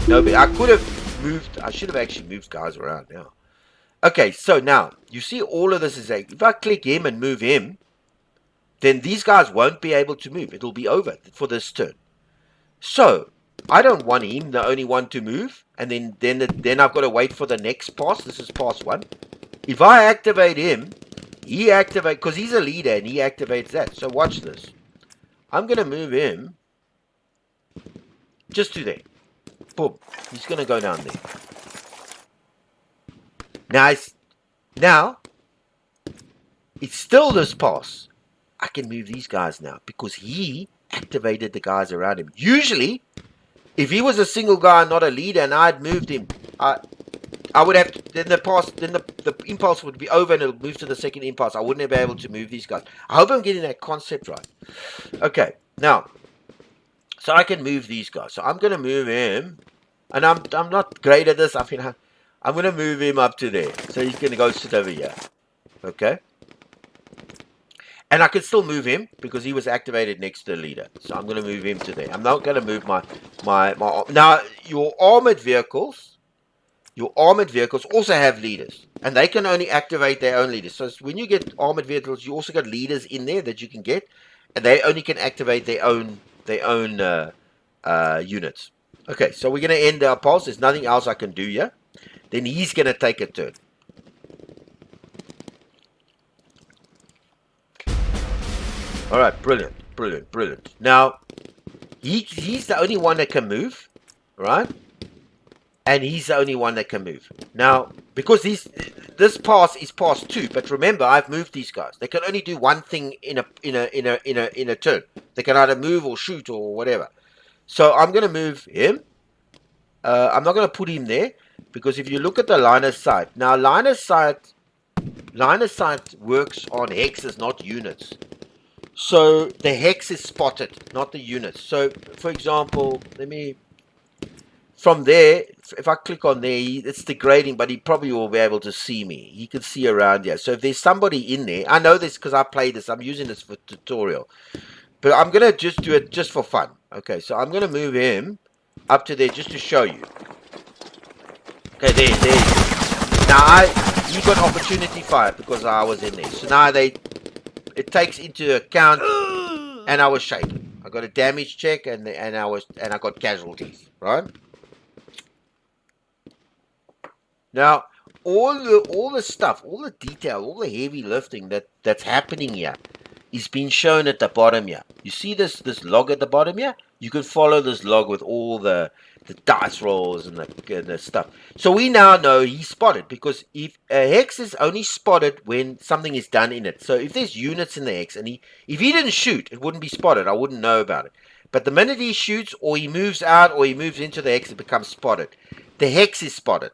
I could have moved. I should have actually moved guys around now. Okay, so now you see all of this is if I click him and move him, then these guys won't be able to move. It'll be over for this turn. So I don't want him the only one to move, and then I've got to wait for the next pass. This is pass 1. If I activate him, he activates because he's a leader and he activates that. So watch this. I'm going to move him just to there. Boom. He's going to go down there. Now it's still this pass. I can move these guys now because he activated the guys around him. Usually, if he was a single guy and not a leader and I'd moved him, I would have to, then the impulse would be over and it'll move to the second impulse. I wouldn't be able to move these guys. I hope I'm getting that concept right. Okay, now, so I can move these guys. So I'm going to move him, and I'm not great at this. I'm going to move him up to there. So he's going to go sit over here. Okay. And I can still move him because he was activated next to the leader. So I'm going to move him to there. I'm not going to move my now your armored vehicles also have leaders, and they can only activate their own leaders. So when you get armored vehicles, you also got leaders in there that you can get, and they only can activate their own units. Okay, so we're going to end our pulse. There's nothing else I can do here. Then he's going to take a turn. All right, brilliant. Now, he's the only one that can move, right? And he's the only one that can move. Now, because this pass is pass 2, but remember, I've moved these guys. They can only do one thing in a turn. They can either move or shoot or whatever. So I'm going to move him. I'm not going to put him there because if you look at the line of sight, now line of sight works on hexes, not units. So the hex is spotted, not the units. So, for example, from there, if I click on there, it's degrading, but he probably will be able to see me. He can see around here. So if there's somebody in there, I know this because I played this. I'm using this for tutorial. But I'm going to just do it just for fun. Okay, so I'm going to move him up to there just to show you. Okay, there you go. Now, he got opportunity fire because I was in there. So now it takes into account, and I was shaken. I got a damage check, and I got casualties, right? Now, all the stuff, all the detail, all the heavy lifting that's happening here is being shown at the bottom here. You see this log at the bottom here? You can follow this log with all the dice rolls and the stuff. So we now know he's spotted, because if a hex is only spotted when something is done in it. So if there's units in the hex and if he didn't shoot, it wouldn't be spotted. I wouldn't know about it. But the minute he shoots, or he moves out, or he moves into the hex, it becomes spotted. The hex is spotted.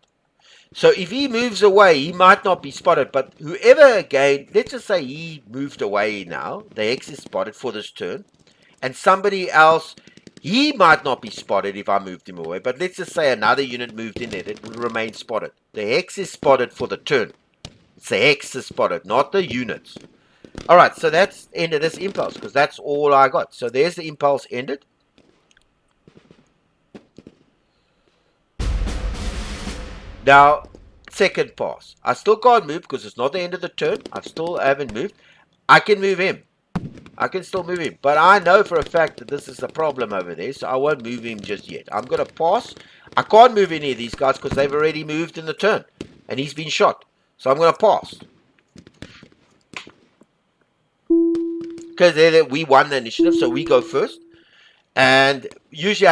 So if he moves away, he might not be spotted. But whoever, again, let's just say he moved away now. The hex is spotted for this turn. And somebody else, he might not be spotted if I moved him away. But let's just say another unit moved in there that would remain spotted. The hex is spotted for the turn. It's the hex is spotted, not the units. Alright, so that's the end of this impulse, because that's all I got. So there's the impulse ended. Now, second pass. I still can't move because it's not the end of the turn. I still haven't moved. I can move him. I can still move him. But I know for a fact that this is a problem over there, so I won't move him just yet. I'm going to pass. I can't move any of these guys because they've already moved in the turn. And he's been shot. So I'm going to pass. Because we won the initiative, so we go first. And usually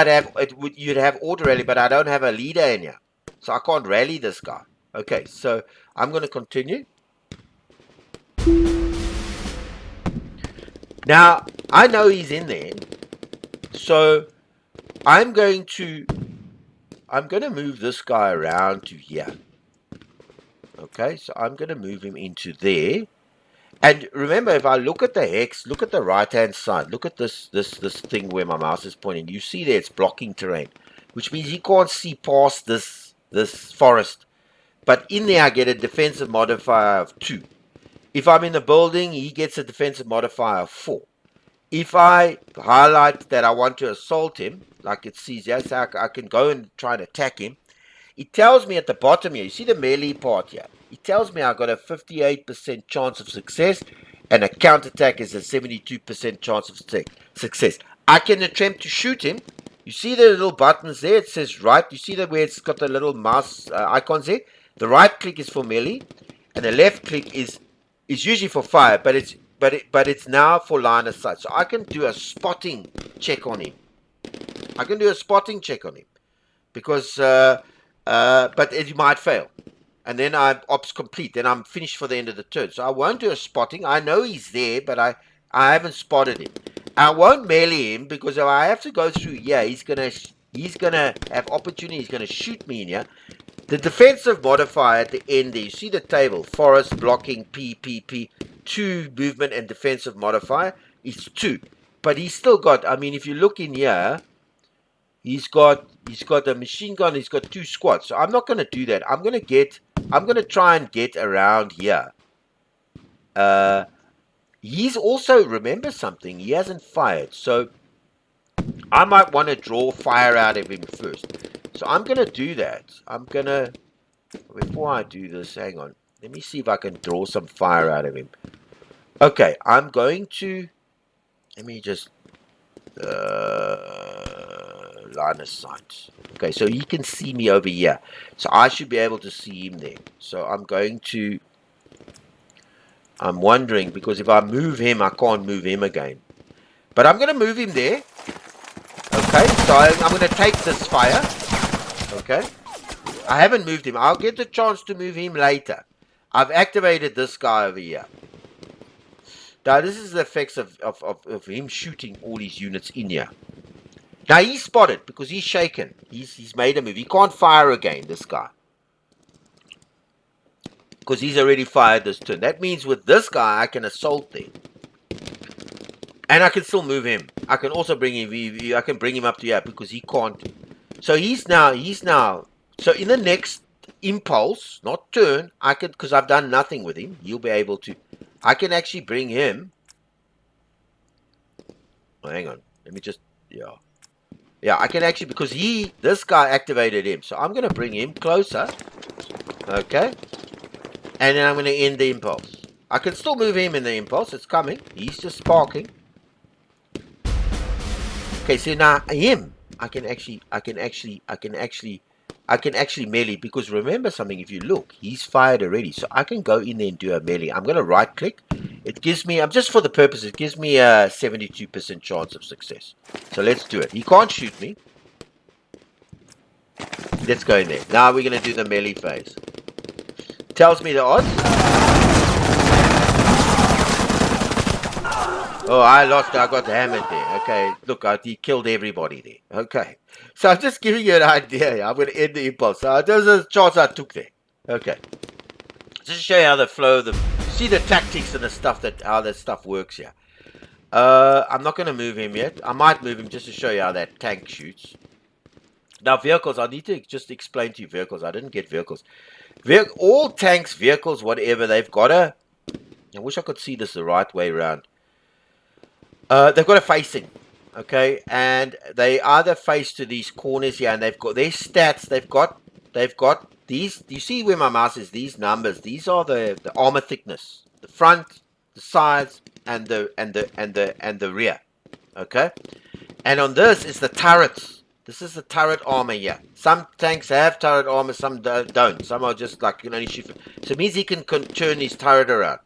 you'd have auto rally, but I don't have a leader in here, so I can't rally this guy. Okay, so I'm going to continue. Now I know he's in there, so I'm going to move this guy around to here. Okay, so I'm going to move him into there. And remember, if I look at the hex, look at the right-hand side. Look at this thing where my mouse is pointing. You see there, it's blocking terrain, which means he can't see past this forest. But in there, I get a defensive modifier of 2. If I'm in the building, he gets a defensive modifier of 4. If I highlight that I want to assault him, like it sees here, so I can go and try and attack him, it tells me at the bottom here, you see the melee part here? It tells me I've got a 58% chance of success, and a counterattack is a 72% chance of success. I can attempt to shoot him. You see the little buttons there? It says right. You see that where it's got the little mouse icons there? The right click is for melee, and the left click is usually for fire, but it's now for line of sight. So I can do a spotting check on him. Because but it might fail, and then I'm ops complete. Then I'm finished for the end of the turn. So I won't do a spotting. I know he's there, but I haven't spotted him. I won't melee him because if I have to go through here, he's gonna have opportunity. He's gonna shoot me in here. The defensive modifier at the end there, you see the table: forest, blocking, PPP, 2 movement and defensive modifier is 2. But he's still got. I mean, if you look in here. He's got a machine gun. He's got 2 squads. So I'm not going to do that. I'm going to try and get around here. He's also, remember something, he hasn't fired. So I might want to draw fire out of him first. So I'm going to do that. Before I do this, hang on. Let me see if I can draw some fire out of him. Okay, I'm going to, let me just, line of sight. Okay, so he can see me over here. So I should be able to see him there. So I'm wondering, because if I move him, I can't move him again. But I'm going to move him there. Okay, so I'm going to take this fire. Okay. I haven't moved him. I'll get the chance to move him later. I've activated this guy over here. Now, this is the effects of him shooting all his units in here. Now, he's spotted because he's shaken. He's made a move. He can't fire again, this guy. Because he's already fired this turn. That means with this guy, I can assault there. And I can still move him. I can also bring him. I can bring him up to here because he can't. So he's now. So in the next impulse, not turn, I can, because I've done nothing with him. He'll be able to. I can actually bring him. Oh, hang on. Let me just. Yeah, I can actually, because this guy activated him. So I'm going to bring him closer. Okay. And then I'm going to end the impulse. I can still move him in the impulse. It's coming. He's just sparking. Okay, so now him, I can actually melee, because remember something, if you look, he's fired already. So I can go in there and do a melee. I'm going to right click. It gives me, just for the purpose, it gives me a 72% chance of success. So let's do it. He can't shoot me. Let's go in there. Now we're going to do the melee phase. Tells me the odds. Oh, I lost. I got hammered there. Okay, look, he killed everybody there. Okay, so I'm just giving you an idea. I'm going to end the impulse. So there's a chance I took there. Okay, just to show you how the flow, see the tactics and the stuff, how that stuff works here. I'm not going to move him yet. I might move him just to show you how that tank shoots. Now vehicles, I need to just explain to you vehicles. I didn't get vehicles. All tanks, vehicles, whatever, they've got a. I wish I could see this the right way around. They've got a facing, okay, and they either face to these corners here, and they've got their stats. They've got these. You see where my mouse is? These numbers. These are the armor thickness, the front, the sides, and the rear, okay. And on this is the turrets. This is the turret armor here. Some tanks have turret armor, some don't. Some are just like, you can only shoot. So it means he can turn his turret around.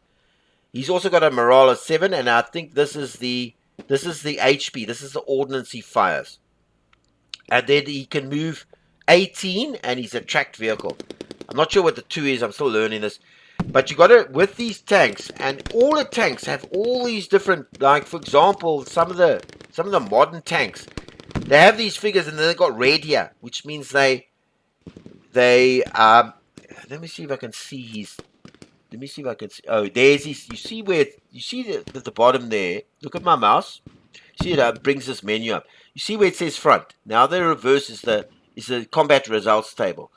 He's also got a morale of 7, and I think this is the This is the HP. This is the ordnance he fires. And then he can move 18, and he's a tracked vehicle. I'm not sure what the 2 is. I'm still learning this. But you got to, with these tanks, and all the tanks have all these different, like, for example, some of the modern tanks, they have these figures, and then they got red here, which means they let me see if I can see his. Let me see if I can see. Oh, there's his. You see where? You see the bottom there. Look at my mouse. See it brings this menu up. You see where it says front. Now the reverse is the combat results table.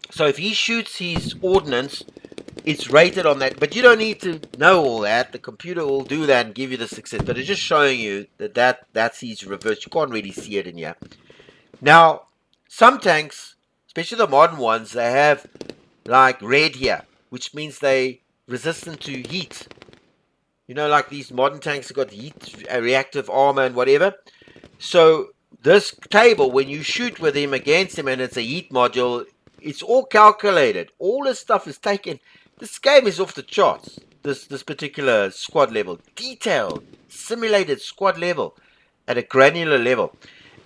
So if he shoots his ordnance, it's rated on that. But you don't need to know all that. The computer will do that and give you the success. But it's just showing you that's his reverse. You can't really see it in here. Now, some tanks, especially the modern ones, they have like red here, which means they resistant to heat. You know, like these modern tanks have got heat, reactive armor and whatever. So this table, when you shoot with him against him and it's a heat module, it's all calculated. All this stuff is taken. This game is off the charts. This particular squad level. Detailed, simulated squad level at a granular level.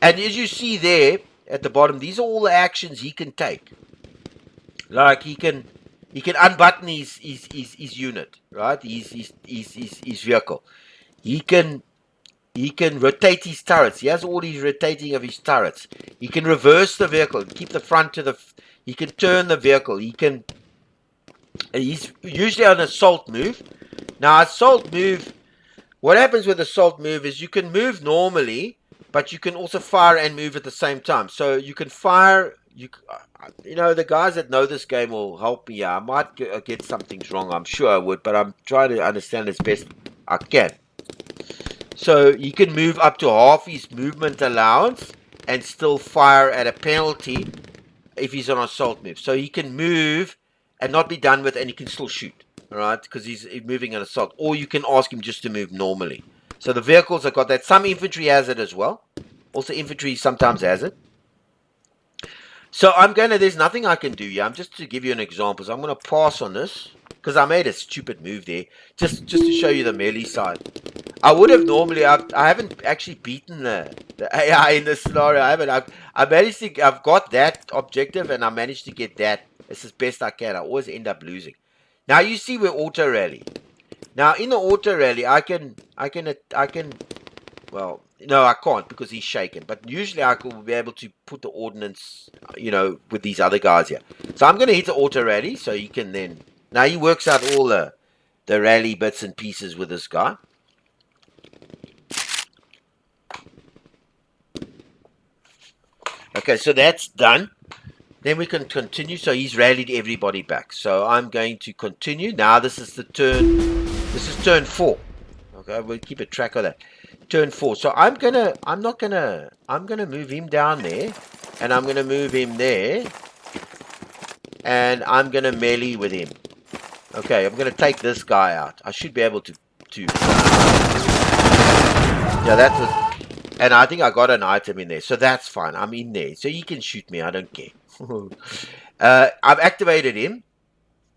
And as you see there at the bottom, these are all the actions he can take. Like he can unbutton his unit, right? His vehicle. He can rotate his turrets. He has all these rotating of his turrets. He can reverse the vehicle, keep the front to the. He can turn the vehicle. He's usually on assault move. Now assault move. What happens with assault move is you can move normally, but you can also fire and move at the same time. So you can fire. You know, the guys that know this game will help me. I might get some things wrong. I'm sure I would, but I'm trying to understand as best I can. So you can move up to half his movement allowance and still fire at a penalty if he's on assault move. So he can move and not be done with, and he can still shoot. All right, because he's moving an assault. Or you can ask him just to move normally. So the vehicles have got that. Some infantry has it as well. Also, infantry sometimes has it. So there's nothing I can do here. I'm just to give you an example. So I'm going to pass on this because I made a stupid move there. Just to show you the melee side. I would have normally, I haven't actually beaten the AI in this scenario. I've got that objective and I managed to get that. It's as best I can. I always end up losing. Now you see we're auto rally. Now in the auto rally, I can, well, no, I can't because he's shaken. But usually I could be able to put the ordnance, with these other guys here. So I'm going to hit the auto rally so he can then... Now he works out all the rally bits and pieces with this guy. Okay, so that's done. Then we can continue. So he's rallied everybody back. So I'm going to continue. Now this is the turn. This is turn 4. Okay, we'll keep a track of that. Turn 4. So I'm gonna move him down there, and I'm gonna move him there, and I'm gonna melee with him. Okay, I'm gonna take this guy out. I should be able to. Yeah, that was, and I think I got an item in there, so that's fine. I'm in there, so he can shoot me. I don't care. I've activated him.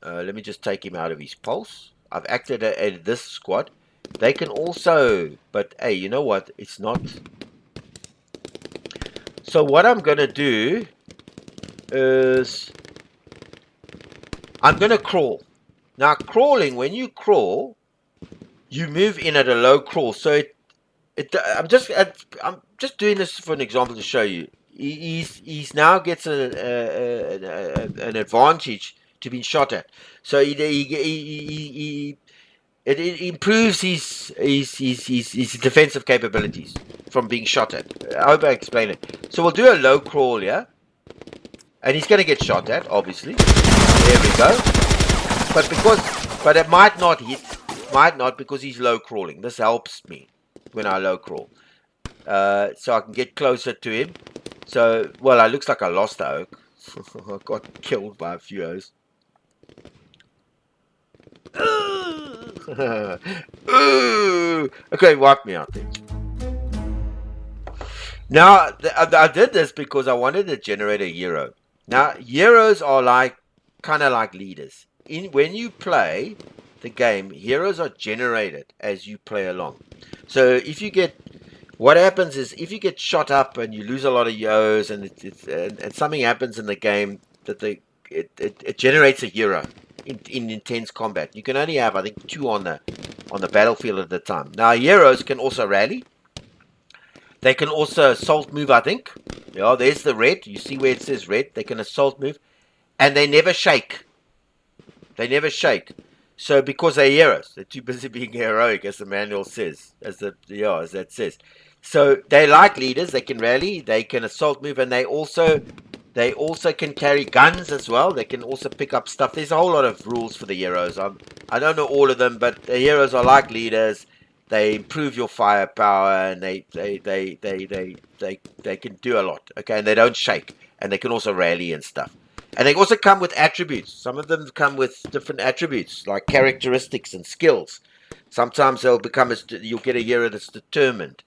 Let me just take him out of his pulse. I've activated this squad. They can also, but hey, you know what? It's not. So what I'm going to do is I'm going to crawl. Now crawling, when you crawl, you move in at a low crawl. So I'm just doing this for an example to show you. He's now gets an advantage to being shot at. So it improves his defensive capabilities from being shot at. I hope I explain it. So we'll do a low crawl here. And he's going to get shot at, obviously. There we go. But it might not hit. Might not because he's low crawling. This helps me when I low crawl. So I can get closer to him. So, well, it looks like I lost the oak. I got killed by a few O's. Okay, wipe me out then. Now, I did this because I wanted to generate a hero. Now, heroes are kind of like leaders. When you play, the game, heroes are generated as you play along. So if you get, what happens is if you get shot up and you lose a lot of yos, and and something happens in the game that it generates a hero in intense combat. You can only have, I think, 2 on the battlefield at the time. Now heroes can also rally. They can also assault move, I think. Yeah, there's the red. You see where it says red? They can assault move. And they never shake. They never shake. So because they're heroes, they're too busy being heroic, as the manual says, as that says. So they like leaders. They can rally. They can assault move, and they also can carry guns as well. They can also pick up stuff. There's a whole lot of rules for the heroes. I don't know all of them, but the heroes are like leaders. They improve your firepower, and they can do a lot. Okay, and they don't shake, and they can also rally and stuff. And they also come with attributes. Some of them come with different attributes, like characteristics and skills. Sometimes they'll become you'll get a hero that's determined,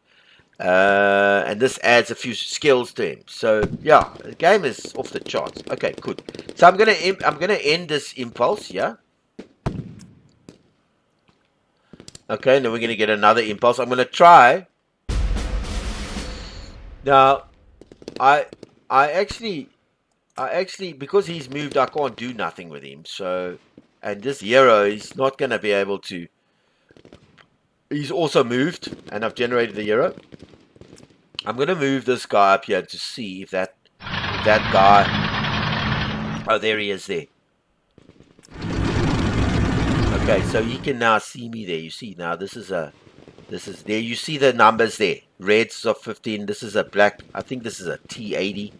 and this adds a few skills to him. So yeah, the game is off the charts. Okay, good. So I'm gonna end this impulse. Yeah. Okay, and then we're gonna get another impulse. I'm gonna try. Now, I actually, because he's moved, I can't do nothing with him. So, and this hero is not going to be able to. He's also moved, and I've generated the hero. I'm going to move this guy up here to see if that guy. Oh, there he is there. Okay, so you can now see me there. You see now this is there. You see the numbers there. Reds of 15. This is a black. I think this is a T80.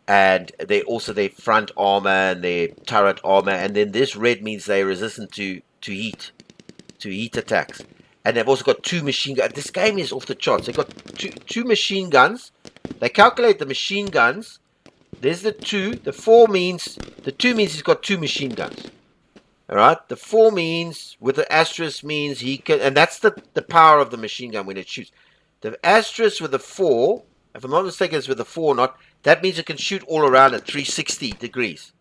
And they also their front armor and their turret armor, and then this red means they're resistant to heat attacks. And they've also got 2 machine guns. This game is off the charts. They've got two machine guns. They calculate the machine guns. There's the 2. The 4 means the 2 means he's got 2 machine guns. All right. The 4 means with the asterisk means he can, and that's the power of the machine gun when it shoots. The asterisk with the 4, if I'm not mistaken, is with the 4 not. That means it can shoot all around at 360 degrees.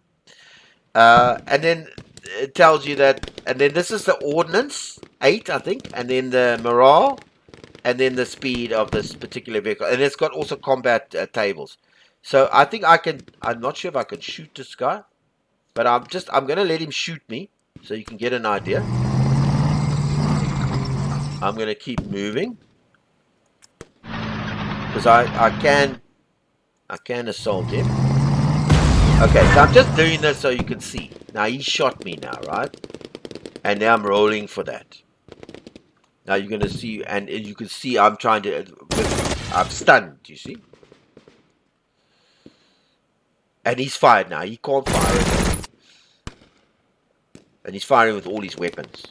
And then it tells you that, and then this is the ordnance, 8, I think, and then the morale, and then the speed of this particular vehicle. And it's got also combat tables. So I think I'm not sure if I can shoot this guy, but I'm going to let him shoot me so you can get an idea. I'm going to keep moving because I can assault him. Okay, so I'm just doing this so you can see. Now he shot me now, right? And now I'm rolling for that. Now you're going to see, and you can see I'm trying to, I'm stunned, you see? And he's fired now. He can't fire it. And he's firing with all his weapons.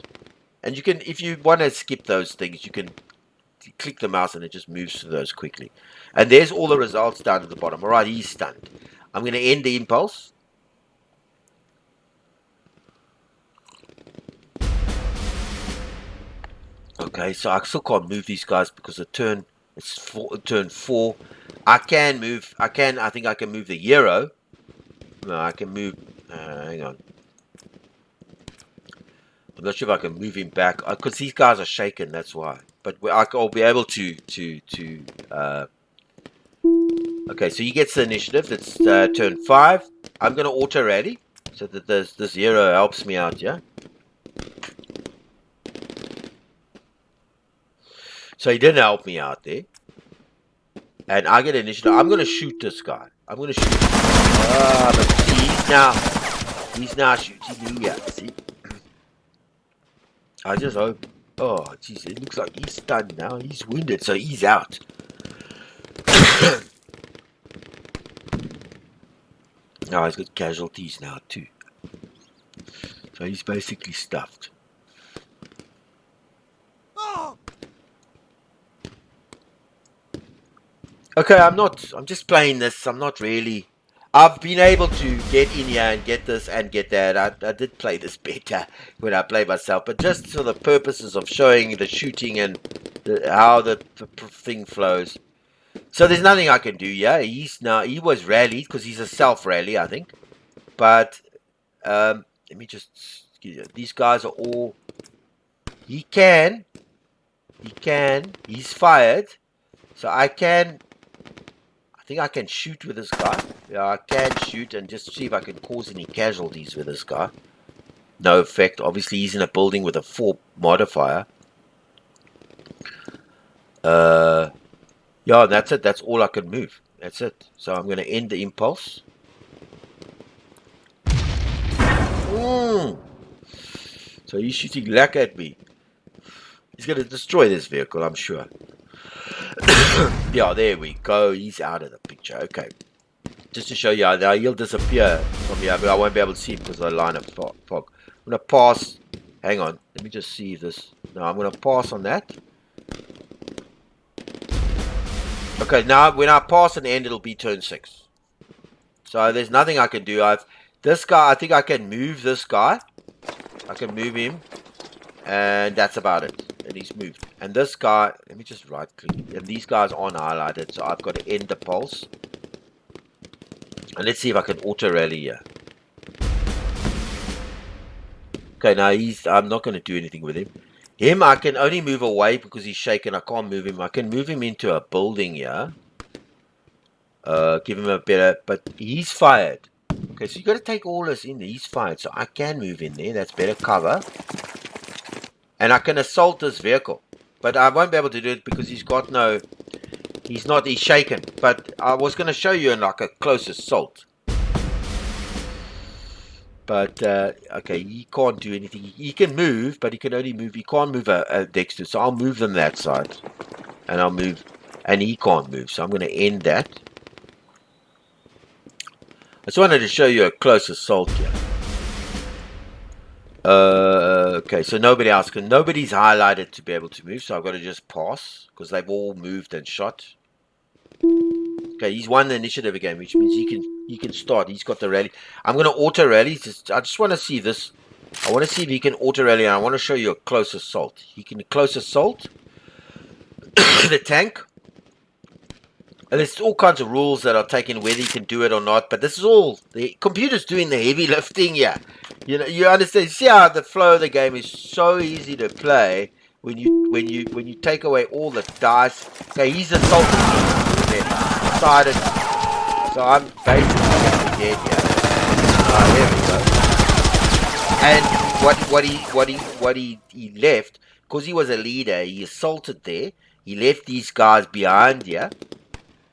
And you can, if you want to skip those things, you can click the mouse and it just moves through those quickly. And there's all the results down at the bottom. All right, he's stunned. I'm going to end the impulse. Okay, so I still can't move these guys because the turn turn 4. I can move. I think I can move the hero. No, I can move. Hang on. I'm not sure if I can move him back because these guys are shaken. That's why. But I'll be able to. Okay, so he gets the initiative. That's turn 5. I'm going to auto rally so that this hero helps me out. Yeah. So he didn't help me out there. And I get initiative. I'm going to shoot this guy. I'm going to shoot. But see, he's now shooting me. Yeah, see. I just hope. Oh, jeez, it looks like he's stunned now. He's wounded, so he's out. Now he's got casualties now too. So he's basically stuffed. Okay, I'm just playing this. I'm not really. I've been able to get in here and get this and get that. I did play this better when I play myself, but just for the purposes of showing the shooting and how the thing flows. So there's nothing I can do. Yeah, he was rallied because he's a self rally, I think. But let me just These guys are all. He can. He's fired. So I can. I think I can shoot with this guy. Yeah, I can shoot and just see if I can cause any casualties with this guy. No effect. Obviously, he's in a building with a 4 modifier. Yeah, that's it. That's all I can move. That's it. So I'm going to end the impulse. So he's shooting lack at me. He's going to destroy this vehicle, I'm sure. Yeah, there we go. He's out of the picture. Okay. Just to show you, now he'll disappear from here, but I won't be able to see him because of the line of fog. I'm going to pass. Hang on. Let me just see this. No, I'm going to pass on that. Okay, now when I pass an end, it'll be turn 6. So there's nothing I can do. This guy, I think I can move this guy. I can move him. And that's about it. And he's moved. And this guy, let me just right click. And these guys aren't highlighted, so I've got to end the pulse. And let's see if I can auto rally here. Okay, now I'm not going to do anything with him. Him, I can only move away because he's shaken. I can't move him. I can move him into a building here. Give him a better, but he's fired. Okay, so you got to take all this in there. He's fired, so I can move in there. That's better cover. And I can assault this vehicle. But I won't be able to do it because he's got no... He's shaken. But I was going to show you in like a close assault. But, okay, he can't do anything. He can move, but he can only move. He can't move a Dexter. So I'll move them that side. And I'll move... And he can't move. So I'm going to end that. I just wanted to show you a close assault here. Okay, so nobody's highlighted to be able to move, so I've got to just pass because they've all moved and shot. Okay, he's won the initiative again, which means he can start. He's got the rally. I'm going to auto rally. I just want to see this. I want to see if he can auto rally, and I want to show you a close assault. He can close assault the tank. And there's all kinds of rules that are taken whether you can do it or not, but this is all the computer's doing the heavy lifting. Yeah, you understand. See how the flow of the game is so easy to play when you take away all the dice. Okay, he's assaulted me. Decided. So I'm basically dead here. There we go. And what he left, because he was a leader, he assaulted there. He left these guys behind here.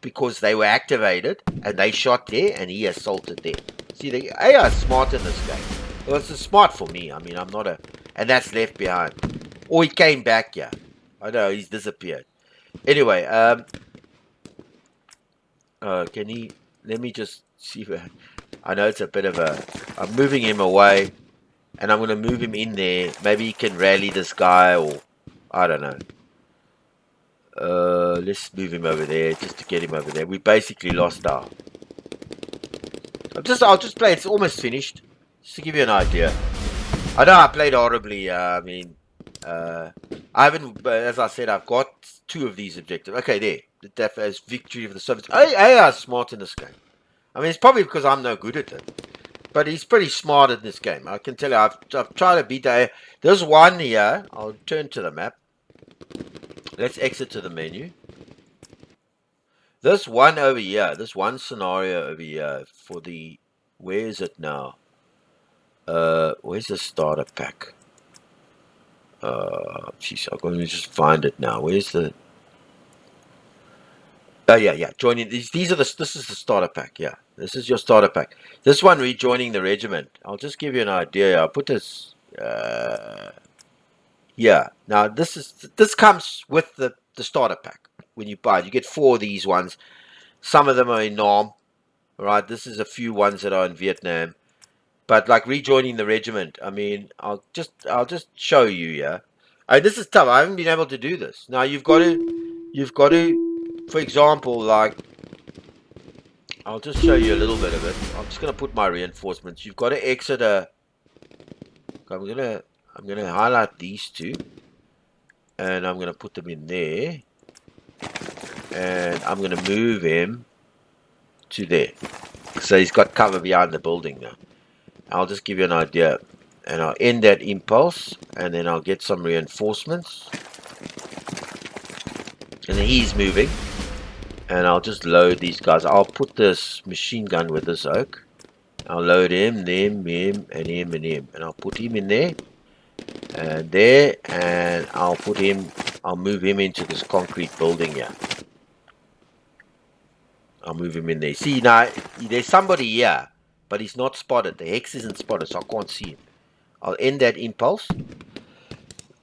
Because they were activated and they shot there and he assaulted there. See, the AI is smart in this game. Well, it's smart for me. I mean, I'm not a... And that's left behind. Or he came back, yeah. I know, he's disappeared. Anyway, can he... Let me just see... I know it's a bit of a... I'm moving him away. And I'm going to move him in there. Maybe he can rally this guy or... I don't know. Let's move him over there just to get him over there. We basically lost our... I'll just play. It's almost finished. Just to give you an idea. I know I played horribly. I mean, I haven't, as I said, I've got 2 of these objectives. Okay, there. The death as victory of the Soviets. AI is smart in this game. I mean, it's probably because I'm no good at it. But he's pretty smart in this game. I can tell you, I've tried to beat AI. There's one here. I'll turn to the map. Let's exit to the menu. This one over here, this one scenario over here for the... Where is it now? Where's the starter pack? Jeez, I'm going to just find it now. Where's the... Oh, yeah. Joining... These are the... This is the starter pack, yeah. This is your starter pack. This one, rejoining the regiment. I'll just give you an idea. I'll put this... Yeah, now this comes with the starter pack when you buy it. You get 4 of these ones. Some of them are in Nam, right? This is a few ones that are in Vietnam. But like rejoining the regiment, I mean, I'll just show you, yeah. This is tough. I haven't been able to do this. Now you've got to, for example, like I'll just show you a little bit of it. I'm just gonna put my reinforcements. You've got to exit a. I'm gonna highlight these 2, and I'm gonna put them in there, and I'm gonna move him to there. So he's got cover behind the building now. I'll just give you an idea. and I'll end that impulse, and then I'll get some reinforcements, and then he's moving, and I'll just load these guys. I'll put this machine gun with this oak. I'll load him, him, and him, and him, and I'll put him in there, and there, and I'll move him into this concrete building here. I'll move him in there. See, now, there's somebody here, but he's not spotted. The hex isn't spotted, so I can't see him. I'll end that impulse.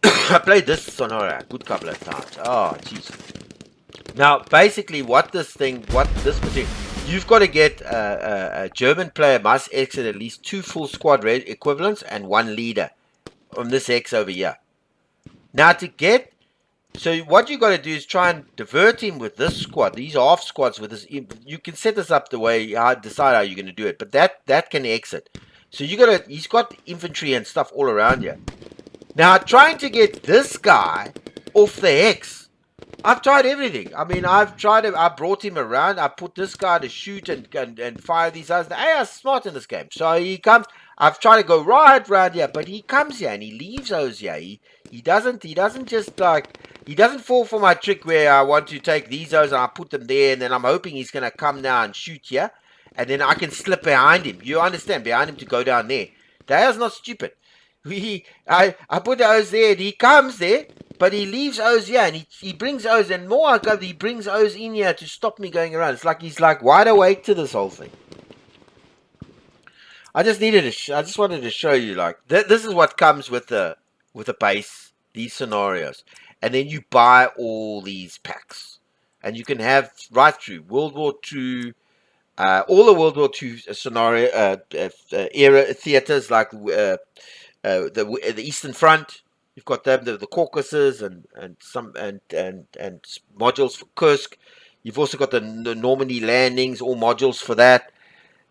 I played this scenario a good couple of times. Oh, jeez. Now, basically, you've got to get a German player must exit at least 2 full squad equivalents and 1 leader on this X over here. Now, so what you got to do is try and divert him with this squad. These are half squads with this. You can set this up the way I decide how you're going to do it, but that can exit. So he's got infantry and stuff all around here. Now, trying to get this guy off the hex. I've tried everything. I mean, I brought him around. I put this guy to shoot and fire these others. The AI is smart in this game. So he comes. I've tried to go right around here, but he comes here and he leaves those here. He doesn't fall for my trick where I want to take these O's and I put them there, and then I'm hoping he's going to come now and shoot here, and then I can slip behind him. You understand? Behind him to go down there. The AI's not stupid. I put the O's there and he comes there, but he leaves O's here and he brings O's, and more I go, he brings O's in here to stop me going around. It's like he's like wide awake to this whole thing. I just wanted to show you, like, this is what comes with the base, these scenarios, and then you buy all these packs, and you can have right through World War II, all the World War II scenario era theaters, like the Eastern Front. You've got the Caucasus and modules for Kursk. You've also got the Normandy landings, all modules for that.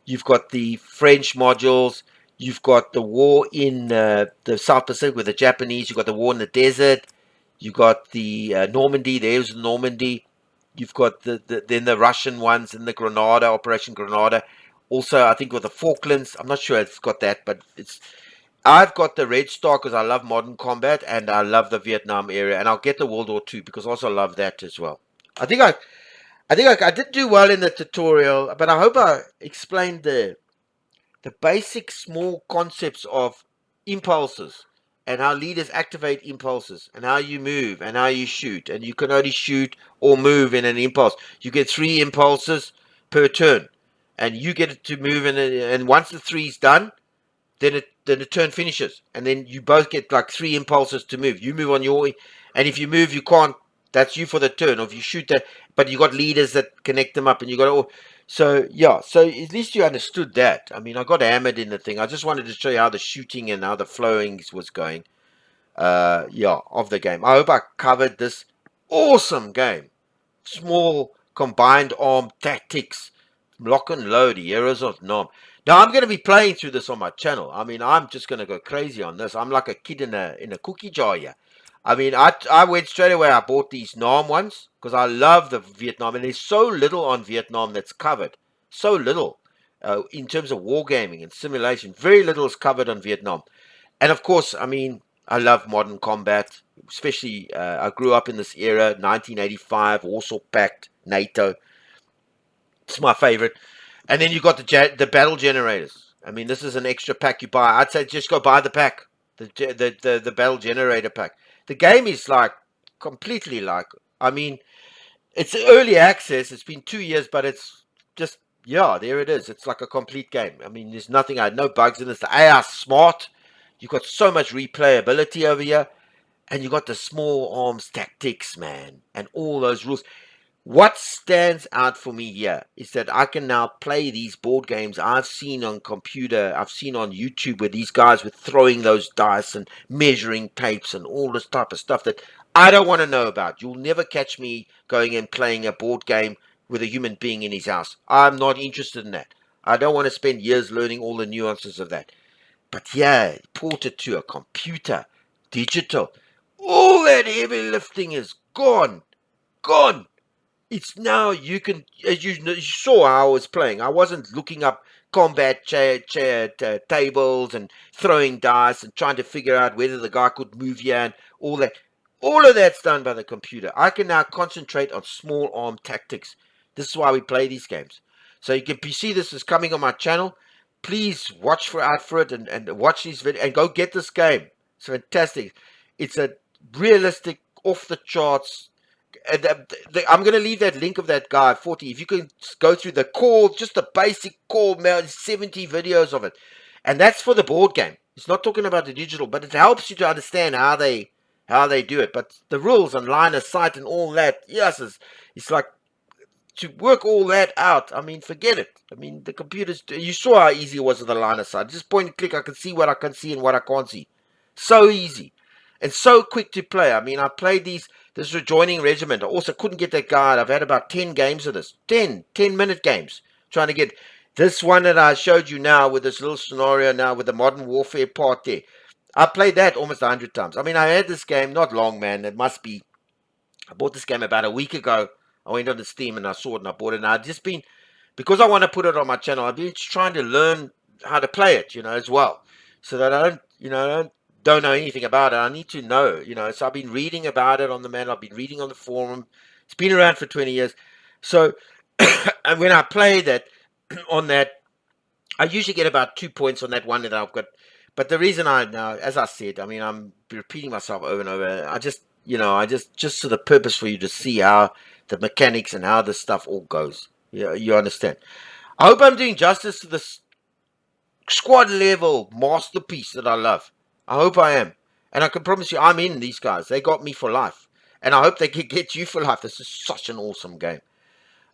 You've got the French modules. You've got the war in the South Pacific with the Japanese. You've got the war in the desert. You've got the Normandy. There's Normandy. You've got then the Russian ones in the Grenada, Operation Grenada. Also, I think with the Falklands. I'm not sure it's got that, but I've got the Red Star because I love modern combat and I love the Vietnam area, and I'll get the World War II because I also love that as well. I think I did do well in the tutorial, but I hope I explained the basic small concepts of impulses and how leaders activate impulses and how you move and how you shoot, and you can only shoot or move in an impulse. You get 3 impulses per turn, and you get it to move, and once the 3's done, then the turn finishes, and then you both get like 3 impulses to move. You move on your way, and if you move, you can't. That's you for the turn. Or if you shoot that, but you got leaders that connect them up, and you got so yeah. So at least you understood that. I mean, I got hammered in the thing. I just wanted to show you how the shooting and how the flowing was going. Of the game. I hope I covered this awesome game. Small combined arm tactics. Lock and load, Heroes of Nom. Now I'm going to be playing through this on my channel. I mean, I'm just going to go crazy on this. I'm like a kid in a cookie jar here. I mean, I went straight away. I bought these Nam ones because I love the Vietnam, and there's so little on Vietnam that's covered. So little in terms of wargaming and simulation. Very little is covered on Vietnam. And of course, I mean, I love modern combat, especially I grew up in this era, 1985, Warsaw Pact, NATO. It's my favorite. And then you got the battle generators. I mean, this is an extra pack you buy. I'd say just go buy the pack, the battle generator pack. The game is like completely like. I mean, it's early access. It's been 2 years, but it's just there it is. It's like a complete game. I mean, there's nothing. No bugs in this. The AI is smart. You've got so much replayability over here, and you got the small arms tactics, man, and all those rules. What stands out for me here is that I can now play these board games I've seen on computer, I've seen on YouTube, where these guys were throwing those dice and measuring tapes and all this type of stuff that I don't want to know about. You'll never catch me going and playing a board game with a human being in his house. I'm not interested in that. I don't want to spend years learning all the nuances of that. But yeah, ported to a computer, digital, all that heavy lifting is gone. Gone. It's now you can, as you saw how I was playing. I wasn't looking up combat tables and throwing dice and trying to figure out whether the guy could move here and all that. All of that's done by the computer. I can now concentrate on small arm tactics. This is why we play these games. So you see this is coming on my channel. Please watch out for it and watch these videos and go get this game. It's fantastic. It's a realistic, off the charts. And I'm going to leave that link of that guy, 40. If you can go through the core, just the basic core, 70 videos of it. And that's for the board game. It's not talking about the digital, but it helps you to understand how they do it. But the rules and line of sight and all that, yes, it's like to work all that out. I mean, forget it. I mean, the computers, you saw how easy it was with the line of sight. Just point and click, I can see what I can see and what I can't see. So easy. And so quick to play. I mean, I played this rejoining regiment. I also couldn't get that guide. I've had about 10 games of this. 10-minute games. Trying to get this one that I showed you now with this little scenario now with the modern warfare part there. I played that almost 100 times. I mean, I had this game, not long, man. It must be, I bought this game about a week ago. I went on the Steam and I saw it and I bought it. And I've just been, because I want to put it on my channel, I've been trying to learn how to play it, as well. So that I don't know anything about it. I need to know, So I've been reading about it on the man. I've been reading on the forum. It's been around for 20 years. So and when I play that on that, I usually get about 2 points on that one that I've got. But the reason now, as I said, I mean, I'm repeating myself over and over. I just, just for the purpose for you to see how the mechanics and how this stuff all goes. Yeah, you understand. I hope I'm doing justice to this squad level masterpiece that I love. I hope I am. And I can promise you, I'm in these guys. They got me for life. And I hope they can get you for life. This is such an awesome game.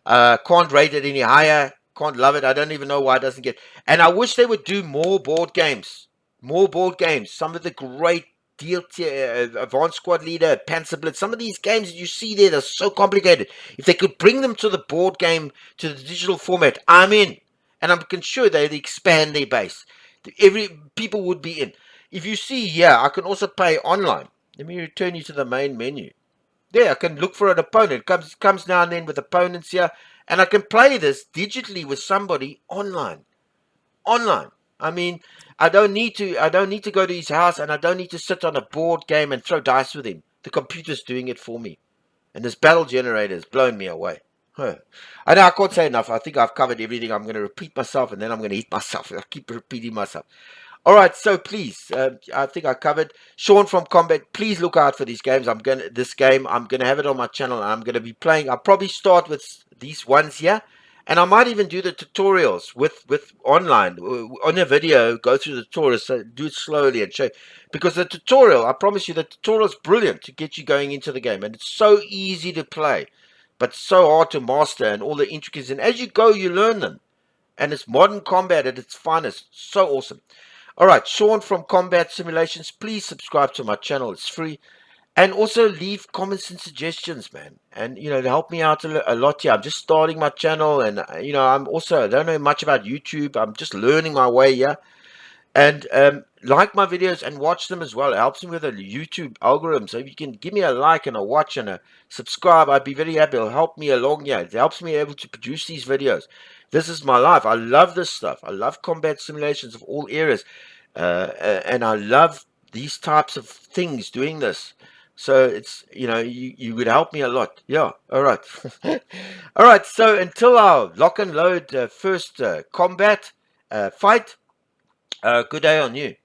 Can't rate it any higher. Can't love it. I don't even know why it doesn't get. And I wish they would do more board games. More board games. Some of the great Advanced Squad Leader, Panzer Blitz. Some of these games that you see there, they're so complicated. If they could bring them to the board game, to the digital format, I'm in. And I'm sure they'd expand their base. People would be in. If you see here, I can also play online. Let me return you to the main menu. There, I can look for an opponent. It comes now and then with opponents here. And I can play this digitally with somebody online. Online. I mean, I don't need to go to his house, and I don't need to sit on a board game and throw dice with him. The computer's doing it for me. And this battle generator has blown me away. I know I can't say enough. I think I've covered everything. I'm going to repeat myself, and then I'm going to hit myself. I keep repeating myself. All right, so please, I think I covered. Sean from Combat, please look out for these games. I'm going to have it on my channel, and I'm going to be playing. I'll probably start with these ones here, and I might even do the tutorials with online on a video. Go through the tutorials, so do it slowly and show. Because the tutorial, I promise you, the tutorial is brilliant to get you going into the game, and it's so easy to play, but so hard to master, and all the intricacies. And as you go, you learn them, and it's modern combat at its finest. So awesome. All right, Sean from Combat Simulations, please subscribe to my channel. It's free. And also leave comments and suggestions, man. And, to help me out a lot here. I'm just starting my channel. And, I don't know much about YouTube. I'm just learning my way here. And like my videos and watch them as well. It helps me with the YouTube algorithm. So if you can give me a like and a watch and a subscribe, I'd be very happy. It'll help me along here. It helps me able to produce these videos. This is my life. I love this stuff. I love combat simulations of all eras. And I love these types of things, doing this. So it's, you would help me a lot. Yeah. All right. All right. So until our lock and load first combat fight, good day on you.